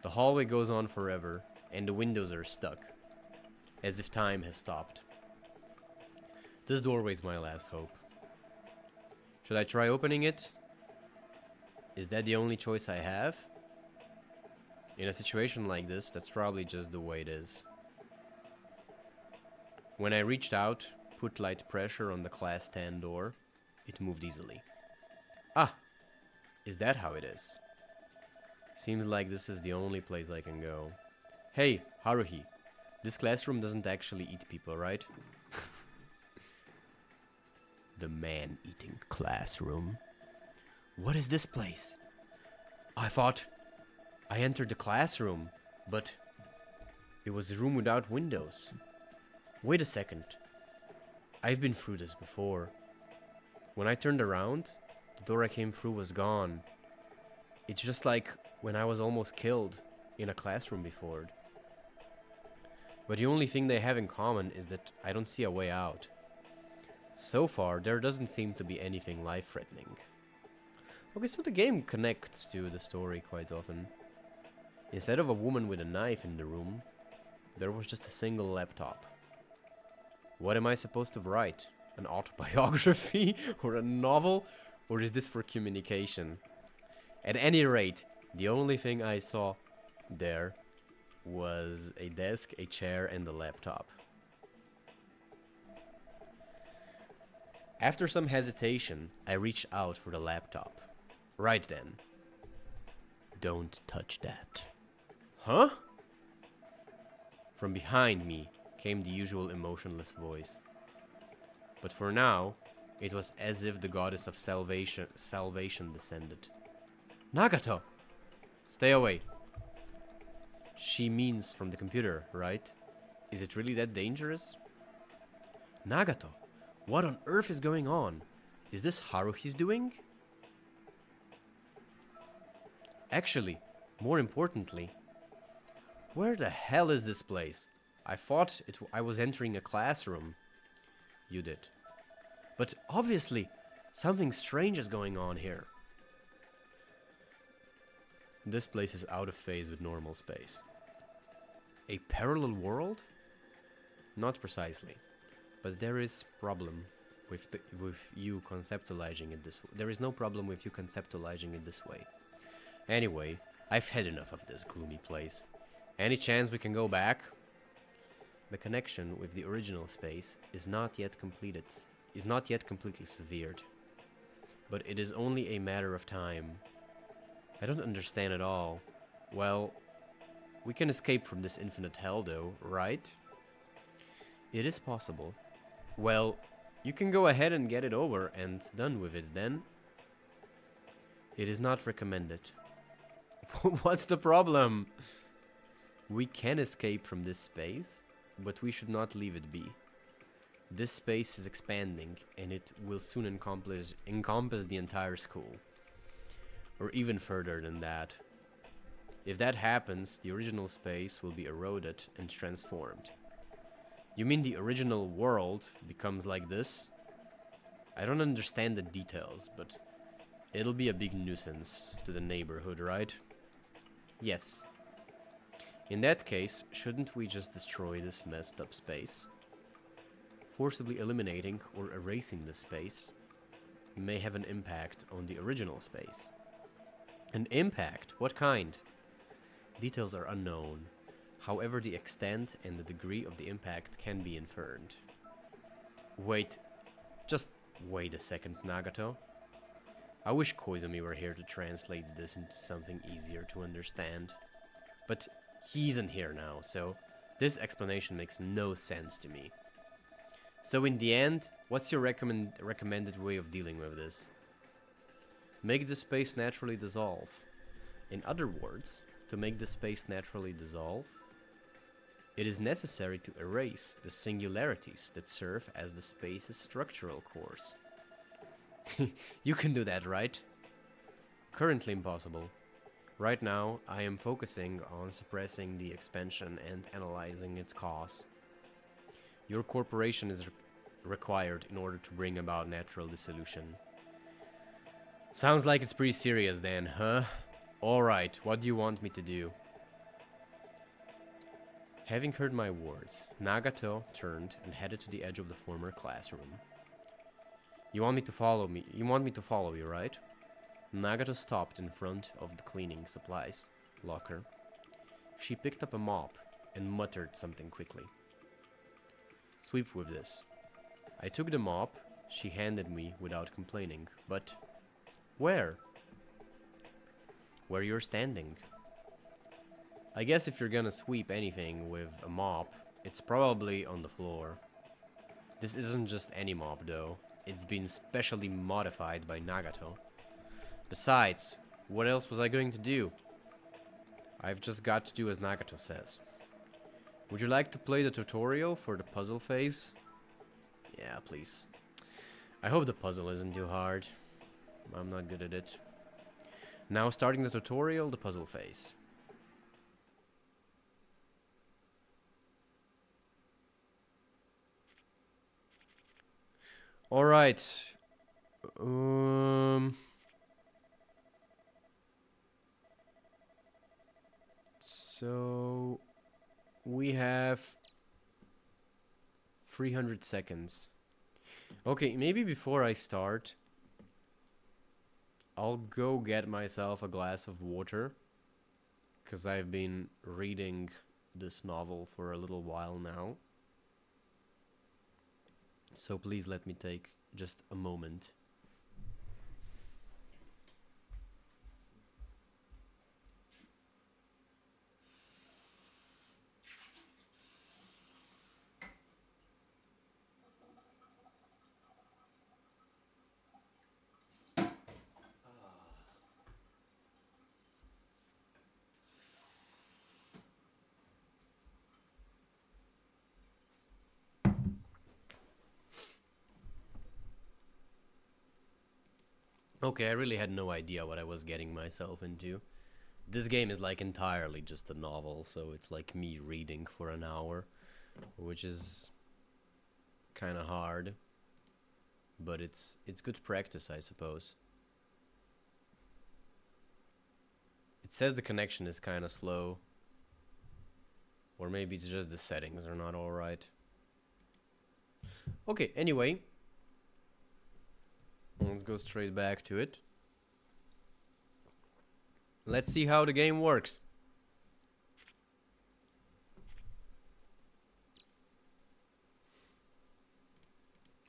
the hallway goes on forever, and the windows are stuck, as if time has stopped. This doorway's my last hope. Should I try opening it? Is that the only choice I have? In a situation like this, that's probably just the way it is. When I reached out, put light pressure on the class 10 door, it moved easily. Ah! Is that how it is? Seems like this is the only place I can go. Hey, Haruhi, this classroom doesn't actually eat people, right? The man-eating classroom. What is this place? I thought I entered the classroom, but it was a room without windows. Wait a second. I've been through this before. When I turned around, the door I came through was gone. It's just like when I was almost killed in a classroom before. But the only thing they have in common is that I don't see a way out. So far, there doesn't seem to be anything life-threatening. Okay, so the game connects to the story quite often. Instead of a woman with a knife in the room, there was just a single laptop. What am I supposed to write? An autobiography? Or a novel? Or is this for communication? At any rate, the only thing I saw there was a desk, a chair, and a laptop. After some hesitation, I reached out for the laptop. Right then. Don't touch that. Huh? From behind me came the usual emotionless voice. But for now, it was as if the goddess of salvation descended. Nagato! Stay away. She means from the computer, right? Is it really that dangerous? Nagato, what on earth is going on? Is this Haruhi's doing? Actually, more importantly, where the hell is this place? I thought I was entering a classroom. You did. But obviously, something strange is going on here. This place is out of phase with normal space. A parallel world? Not precisely. But there is problem with you conceptualizing it this way. There is no problem with you conceptualizing it this way. Anyway, I've had enough of this gloomy place. Any chance we can go back? The connection with the original space is not yet completely severed. But it is only a matter of time. I don't understand at all. Well, we can escape from this infinite hell though, right? It is possible. Well, you can go ahead and get it over and done with it then. It is not recommended. What's the problem? We can escape from this space, but we should not leave it be. This space is expanding, and it will soon encompass the entire school. Or even further than that. If that happens, the original space will be eroded and transformed. You mean the original world becomes like this? I don't understand the details, but it'll be a big nuisance to the neighborhood, right? Yes. In that case, shouldn't we just destroy this messed up space? Forcibly eliminating or erasing this space may have an impact on the original space. An impact? What kind? Details are unknown. However, the extent and the degree of the impact can be inferred. Just wait a second, Nagato. I wish Koizumi were here to translate this into something easier to understand. But he isn't here now, so this explanation makes no sense to me. So in the end, what's your recommended way of dealing with this? Make the space naturally dissolve. In other words, to make the space naturally dissolve, it is necessary to erase the singularities that serve as the space's structural cores. You can do that, right? Currently impossible. Right now, I am focusing on suppressing the expansion and analyzing its cause. Your corporation is required in order to bring about natural dissolution. Sounds like it's pretty serious then, huh? Alright, what do you want me to do? Having heard my words, Nagato turned and headed to the edge of the former classroom. You want me to follow me? You want me to follow you, right? Nagato stopped in front of the cleaning supplies locker. She picked up a mop and muttered something quickly. Sweep with this. I took the mop she handed me without complaining, but where? Where you're standing. I guess if you're gonna sweep anything with a mop, it's probably on the floor. This isn't just any mop though. It's been specially modified by Nagato. Besides, what else was I going to do? I've just got to do as Nagato says. Would you like to play the tutorial for the puzzle phase? Yeah, please. I hope the puzzle isn't too hard. I'm not good at it. Now starting the tutorial, the puzzle phase. Alright. So we have 300 seconds. Okay, maybe before I start, I'll go get myself a glass of water, because I've been reading this novel for a little while now. So please let me take just a moment. Okay, I really had no idea what I was getting myself into. This game is like entirely just a novel, so it's like me reading for an hour, which is kind of hard, but it's good practice, I suppose. It says the connection is kind of slow, or maybe it's just the settings are not all right. Okay, anyway, let's go straight back to it. Let's see how the game works.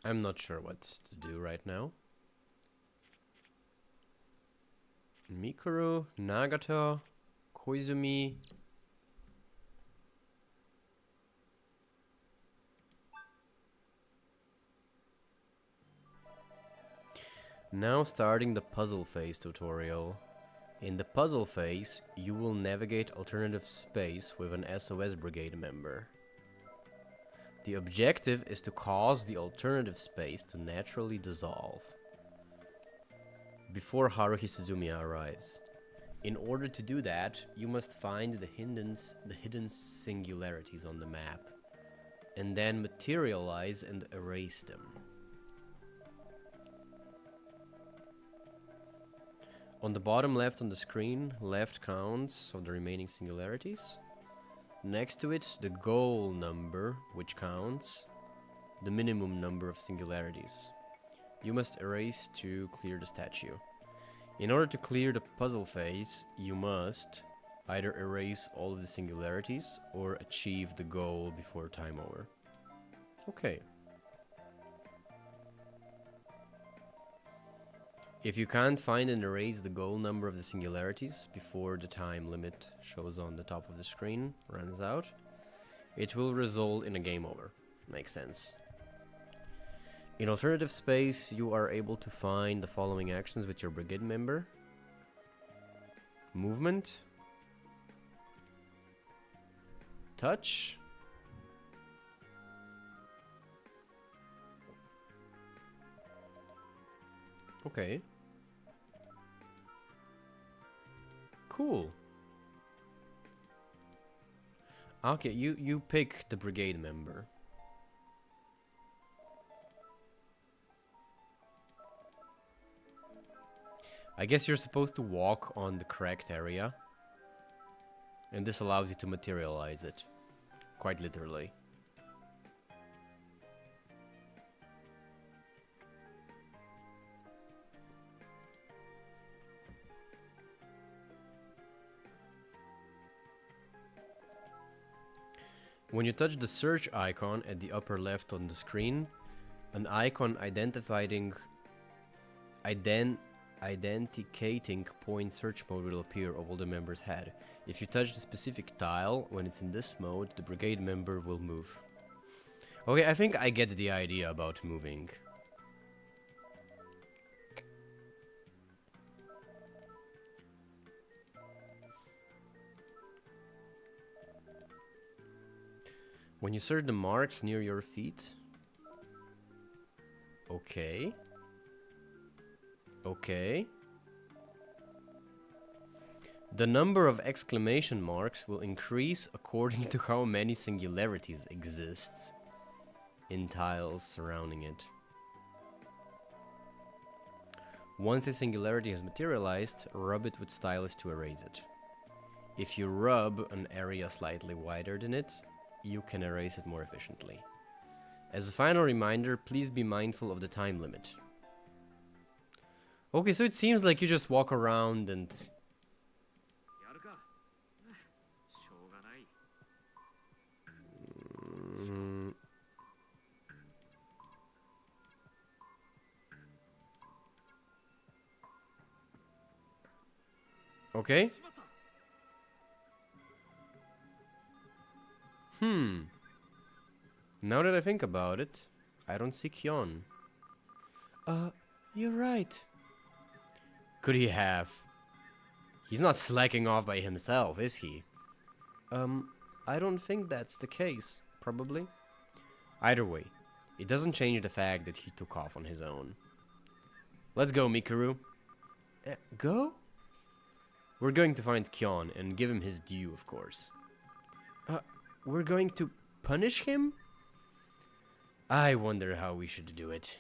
I'm not sure what to do right now. Mikuru, Nagato, Koizumi. Now starting the puzzle phase tutorial. In the puzzle phase, you will navigate alternative space with an SOS brigade member. The objective is to cause the alternative space to naturally dissolve before Haruhi Suzumiya arrives. In order to do that, you must find the hidden singularities on the map, and then materialize and erase them. On the bottom left on the screen, left counts of the remaining singularities. Next to it, the goal number, which counts the minimum number of singularities. You must erase to clear the statue. In order to clear the puzzle phase, you must either erase all of the singularities or achieve the goal before time over. Okay. If you can't find and erase the goal number of the singularities before the time limit shows on the top of the screen runs out, it will result in a game over. Makes sense. In alternative space, you are able to find the following actions with your brigade member. Movement. Touch. Okay. Cool. Okay, you pick the brigade member. I guess you're supposed to walk on the correct area, and this allows you to materialize it, quite literally. When you touch the search icon at the upper left on the screen, an icon identicating point search mode will appear over the member's head. If you touch the specific tile when it's in this mode, the brigade member will move. Okay, I think I get the idea about moving. When you search the marks near your feet. Okay. Okay. The number of exclamation marks will increase according to how many singularities exists in tiles surrounding it. Once a singularity has materialized, rub it with stylus to erase it. If you rub an area slightly wider than it, you can erase it more efficiently. As a final reminder, please be mindful of the time limit. Okay, so it seems like you just walk around and... Okay. Now that I think about it, I don't see Kyon. You're right. Could he have? He's not slacking off by himself, is he? I don't think that's the case, probably. Either way, it doesn't change the fact that he took off on his own. Let's go, Mikuru. Go? We're going to find Kyon and give him his due, of course. We're going to punish him? I wonder how we should do it.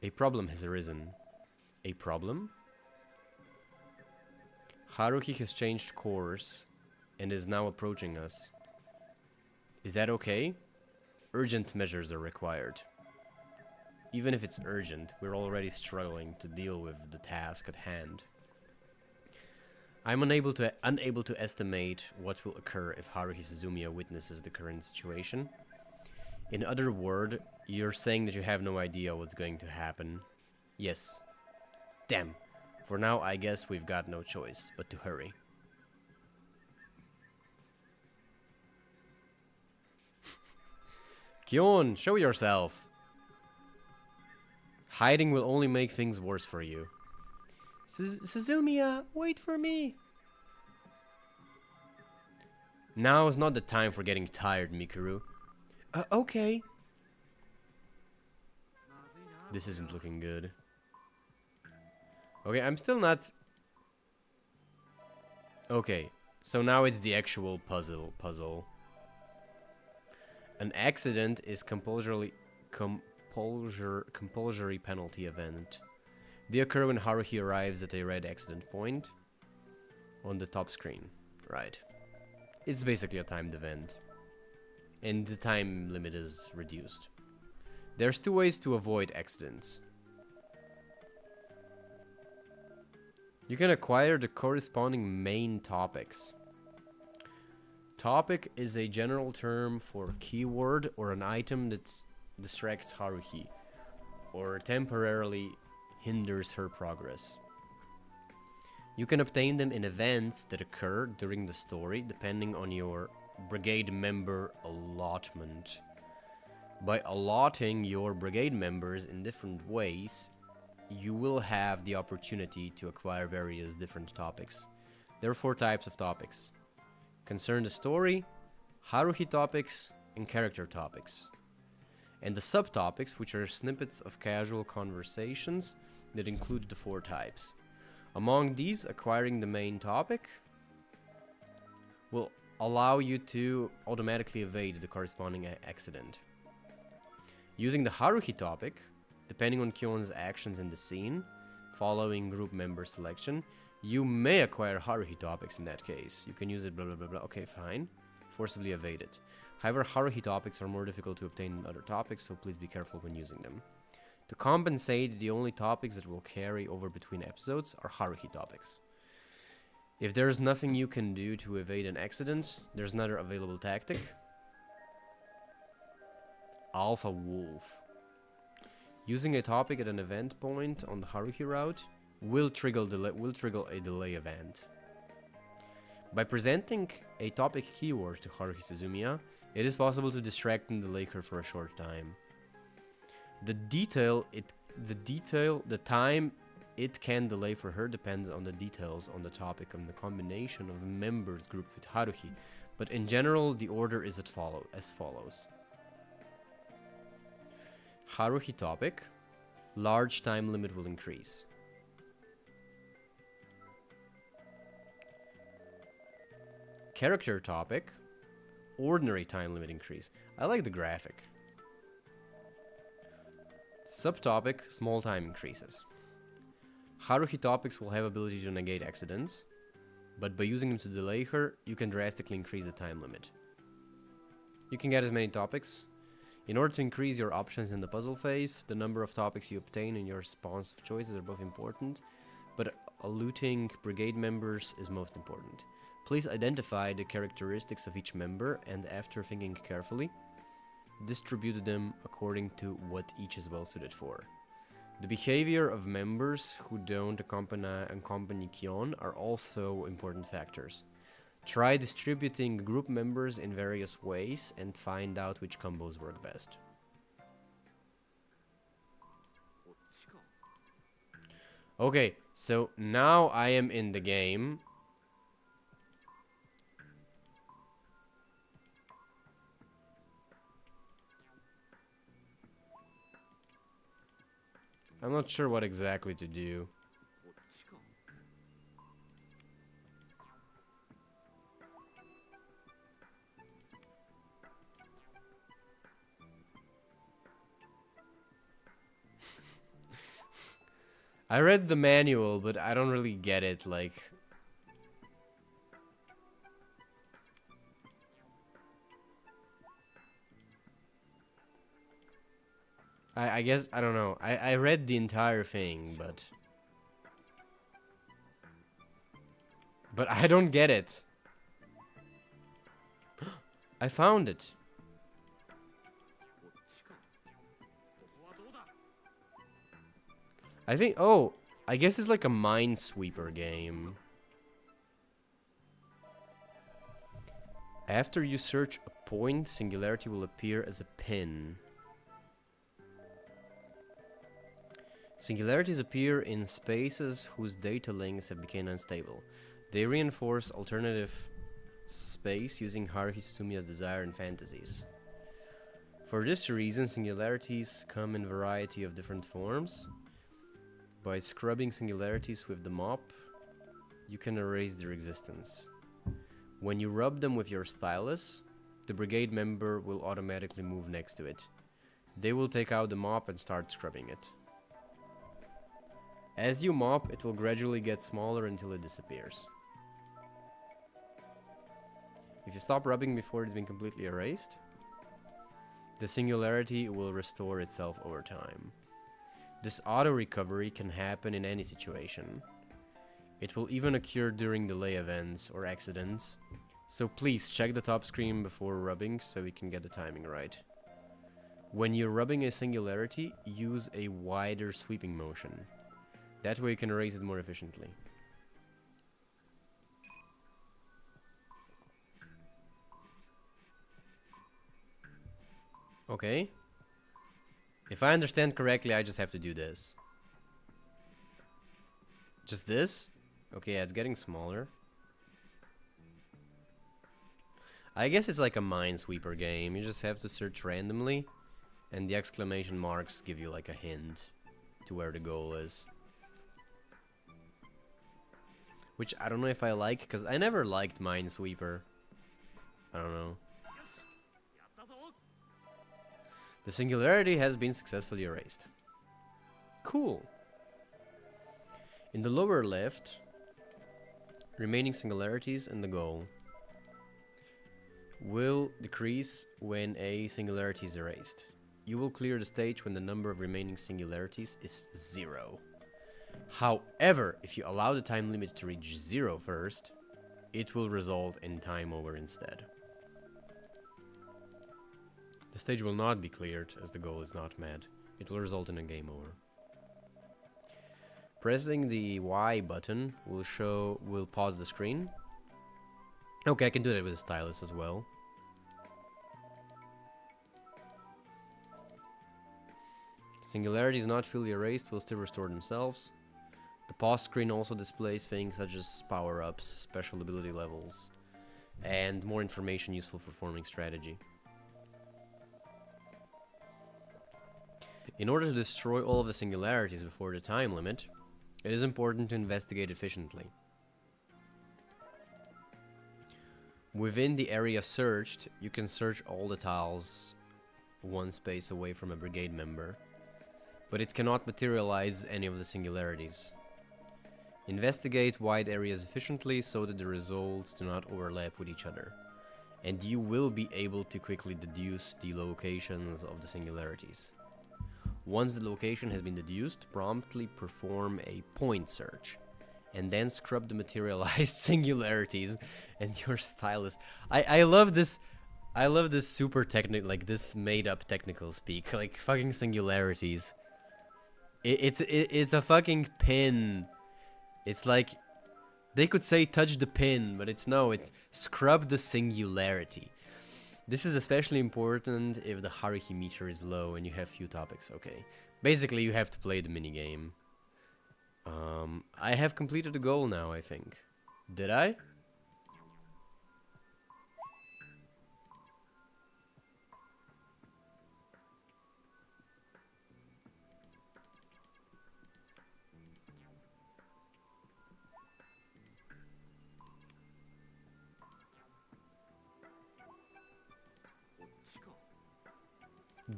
A problem has arisen. A problem? Haruhi has changed course and is now approaching us. Is that okay? Urgent measures are required. Even if it's urgent, we're already struggling to deal with the task at hand. I'm unable to estimate what will occur if Haruhi Suzumiya witnesses the current situation. In other words, you're saying that you have no idea what's going to happen. Yes. Damn. For now, I guess we've got no choice but to hurry. Kyon, show yourself. Hiding will only make things worse for you. Suzumiya, wait for me! Now is not the time for getting tired, Mikuru. Okay. This isn't looking good. Okay, I'm still not... Okay, so now it's the actual puzzle. An accident is compulsory penalty event. They occur when Haruhi arrives at a red accident point on the top screen. Right. It's basically a timed event. And the time limit is reduced. There's two ways to avoid accidents. You can acquire the corresponding main topics. Topic is a general term for a keyword or an item that distracts Haruhi or temporarily hinders her progress. You can obtain them in events that occur during the story depending on your brigade member allotment. By allotting your brigade members in different ways, you will have the opportunity to acquire various different topics. There are 4 types of topics. Concern the story, Haruhi topics, and character topics. And the subtopics, which are snippets of casual conversations that include the 4 types. Among these, acquiring the main topic will allow you to automatically evade the corresponding accident. Using the Haruhi topic, depending on Kion's actions in the scene, following group member selection, you may acquire Haruhi topics in that case. You can use it blah blah blah blah. Okay, fine. Forcibly evade it. However, Haruhi topics are more difficult to obtain than other topics, so please be careful when using them. To compensate, the only topics that will carry over between episodes are Haruhi topics. If there's nothing you can do to evade an accident, there's another available tactic. Alpha Wolf. Using a topic at an event point on the Haruhi route will trigger a delay event. By presenting a topic keyword to Haruhi Suzumiya, it is possible to distract and delay her for a short time. The time it can delay for her depends on the details on the topic and the combination of members grouped with Haruhi, but in general the order is as follows. Haruhi topic, large time limit will increase. Character topic, ordinary time limit increase. I like the graphic. Subtopic, small time increases. Haruhi topics will have ability to negate accidents, but by using them to delay her, you can drastically increase the time limit. You can get as many topics. In order to increase your options in the puzzle phase, the number of topics you obtain and your responsive choices are both important, but looting brigade members is most important. Please identify the characteristics of each member and, after thinking carefully, distribute them according to what each is well suited for. The behavior of members who don't accompany Kion are also important factors. Try distributing group members in various ways and find out which combos work best. Okay, so now I am in the game. I'm not sure what exactly to do. I read the manual, but I don't really get it, like... I guess, I don't know. I read the entire thing, but... But I don't get it. I found it. I think, oh, I guess it's like a Minesweeper game. After you search a point, singularity will appear as a pin. Singularities appear in spaces whose data links have become unstable. They reinforce alternative space using Haruhi Suzumiya's desire and fantasies. For this reason, singularities come in a variety of different forms. By scrubbing singularities with the mop, you can erase their existence. When you rub them with your stylus, the brigade member will automatically move next to it. They will take out the mop and start scrubbing it. As you mop, it will gradually get smaller until it disappears. If you stop rubbing before it's been completely erased, the singularity will restore itself over time. This auto-recovery can happen in any situation. It will even occur during delay events or accidents, so please check the top screen before rubbing so we can get the timing right. When you're rubbing a singularity, use a wider sweeping motion. That way you can erase it more efficiently. Okay. If I understand correctly, I just have to do this. Just this? Okay, yeah, it's getting smaller. I guess it's like a Minesweeper game. You just have to search randomly, and the exclamation marks give you like a hint to where the goal is. Which I don't know if I like, because I never liked Minesweeper. I don't know. The singularity has been successfully erased. Cool. In the lower left, remaining singularities and the goal will decrease when a singularity is erased. You will clear the stage when the number of remaining singularities is 0. However, if you allow the time limit to reach 0 first, it will result in time over instead. The stage will not be cleared as the goal is not met. It will result in a game over. Pressing the Y button will pause the screen. Okay, I can do that with a stylus as well. Singularities not fully erased will still restore themselves. The pause screen also displays things such as power-ups, special ability levels, and more information useful for forming strategy. In order to destroy all of the singularities before the time limit, it is important to investigate efficiently. Within the area searched, you can search all the tiles one space away from a brigade member, but it cannot materialize any of the singularities. Investigate wide areas efficiently so that the results do not overlap with each other, and you will be able to quickly deduce the locations of the singularities. Once the location has been deduced, promptly perform a point search, and then scrub the materialized singularities and your stylus. I love this. I love this super technical, like this made-up technical speak, like fucking singularities. It's a fucking pin. It's like they could say touch the pin, but it's scrub the singularity. This is especially important if the Haruhi meter is low and you have few topics. Okay, basically you have to play the minigame. I have completed the goal now, I think. Did I?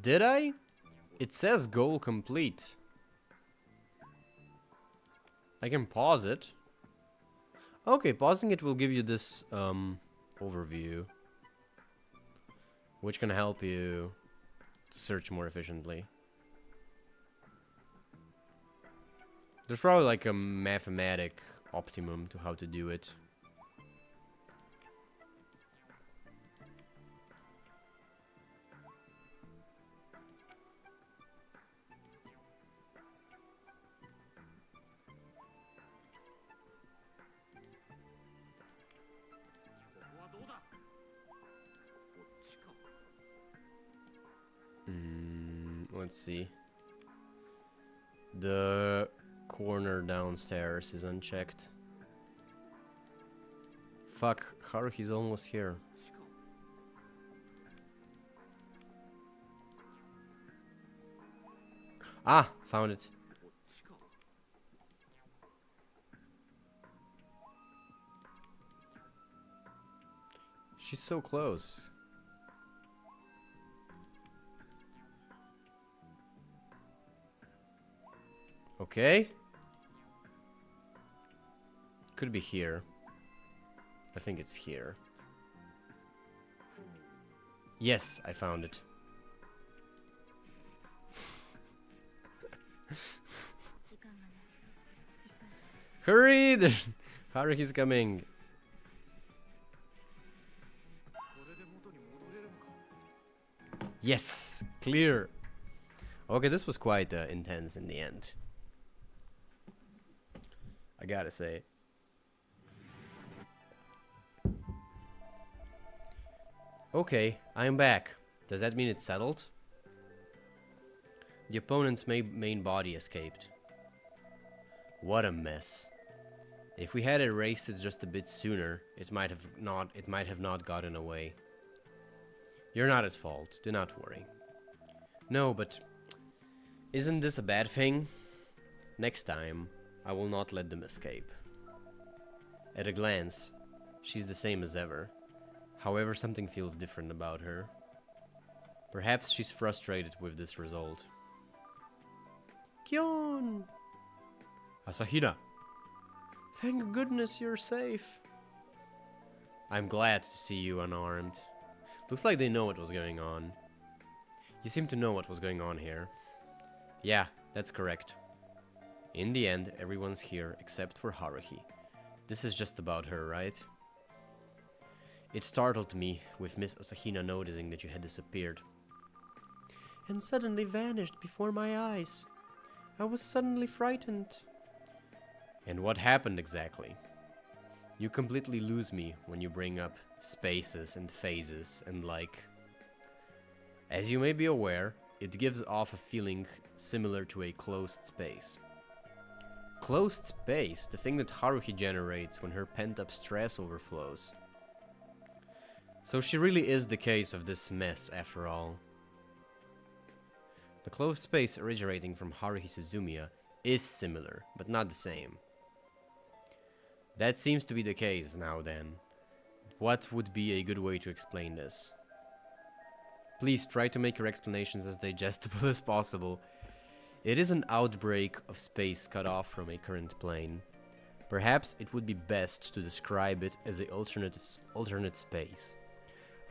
Did I? It says goal complete. I can pause it. Okay, pausing it will give you this overview, which can help you to search more efficiently. There's probably like a mathematic optimum to how to do it. Let's see. The corner downstairs is unchecked. Fuck, Haruhi's almost here. Ah, found it. She's so close. Okay. Could be here. I think it's here. Yes, I found it. Hurry! Haruhi's coming. Yes! Clear! Okay, this was quite intense in the end. I gotta say. Okay, I'm back. Does that mean it's settled? The opponent's main body escaped. What a mess. If we had erased it just a bit sooner, it might have not gotten away. You're not at fault, do not worry. No, but isn't this a bad thing? Next time, I will not let them escape. At a glance, she's the same as ever. However, something feels different about her. Perhaps she's frustrated with this result. Kyon! Asahina! Thank goodness you're safe. I'm glad to see you unarmed. Looks like they know what was going on. You seem to know what was going on here. Yeah, that's correct. In the end, everyone's here except for Haruhi. This is just about her, right? It startled me with Miss Asahina noticing that you had disappeared. And suddenly vanished before my eyes. I was suddenly frightened. And what happened exactly? You completely lose me when you bring up spaces and phases and like. As you may be aware, it gives off a feeling similar to a closed space. Closed space, the thing that Haruhi generates when her pent-up stress overflows. So she really is the case of this mess after all. The closed space originating from Haruhi Suzumiya is similar, but not the same. That seems to be the case now then. What would be a good way to explain this? Please try to make your explanations as digestible as possible. It is an outbreak of space cut off from a current plane. Perhaps it would be best to describe it as an alternate space.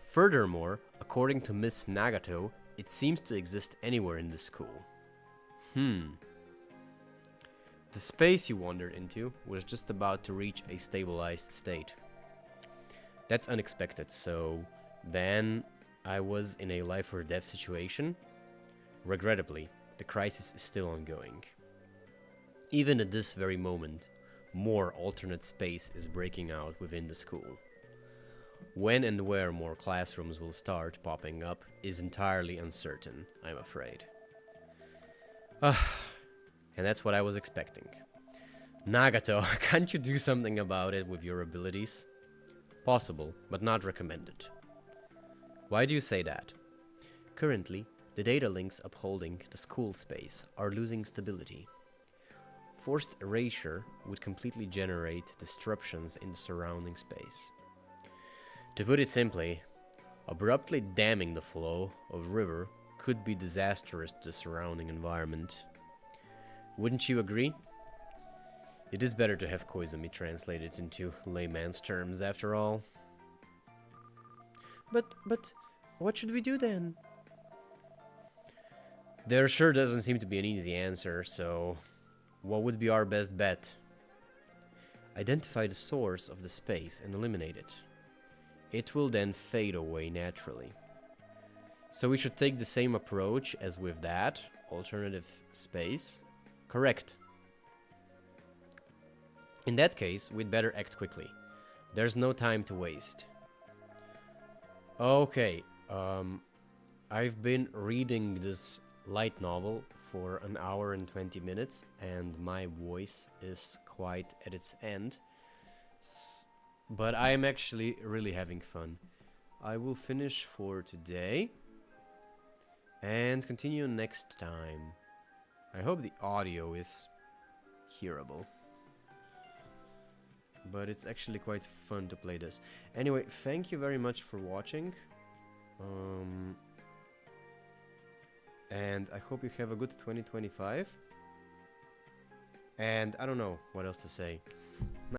Furthermore, according to Miss Nagato, it seems to exist anywhere in the school. The space you wandered into was just about to reach a stabilized state. That's unexpected, so then I was in a life or death situation. Regrettably, the crisis is still ongoing. Even at this very moment, more alternate space is breaking out within the school. When and where more classrooms will start popping up is entirely uncertain, I'm afraid. And that's what I was expecting. Nagato, can't you do something about it with your abilities? Possible, but not recommended. Why do you say that? Currently, the data links upholding the school space are losing stability. Forced erasure would completely generate disruptions in the surrounding space. To put it simply, abruptly damming the flow of river could be disastrous to the surrounding environment. Wouldn't you agree? It is better to have Koizumi translated into layman's terms after all. But, what should we do then? There sure doesn't seem to be an easy answer, so what would be our best bet? Identify the source of the space and eliminate it. It will then fade away naturally. So we should take the same approach as with that alternative space? Correct. In that case, we'd better act quickly. There's no time to waste. Okay, I've been reading this light novel for an hour and 20 minutes, and my voice is quite at its end. But I'm actually really having fun. I will finish for today and continue next time. I hope the audio is hearable. But it's actually quite fun to play this. Anyway, thank you very much for watching. And I hope you have a good 2025. And I don't know what else to say.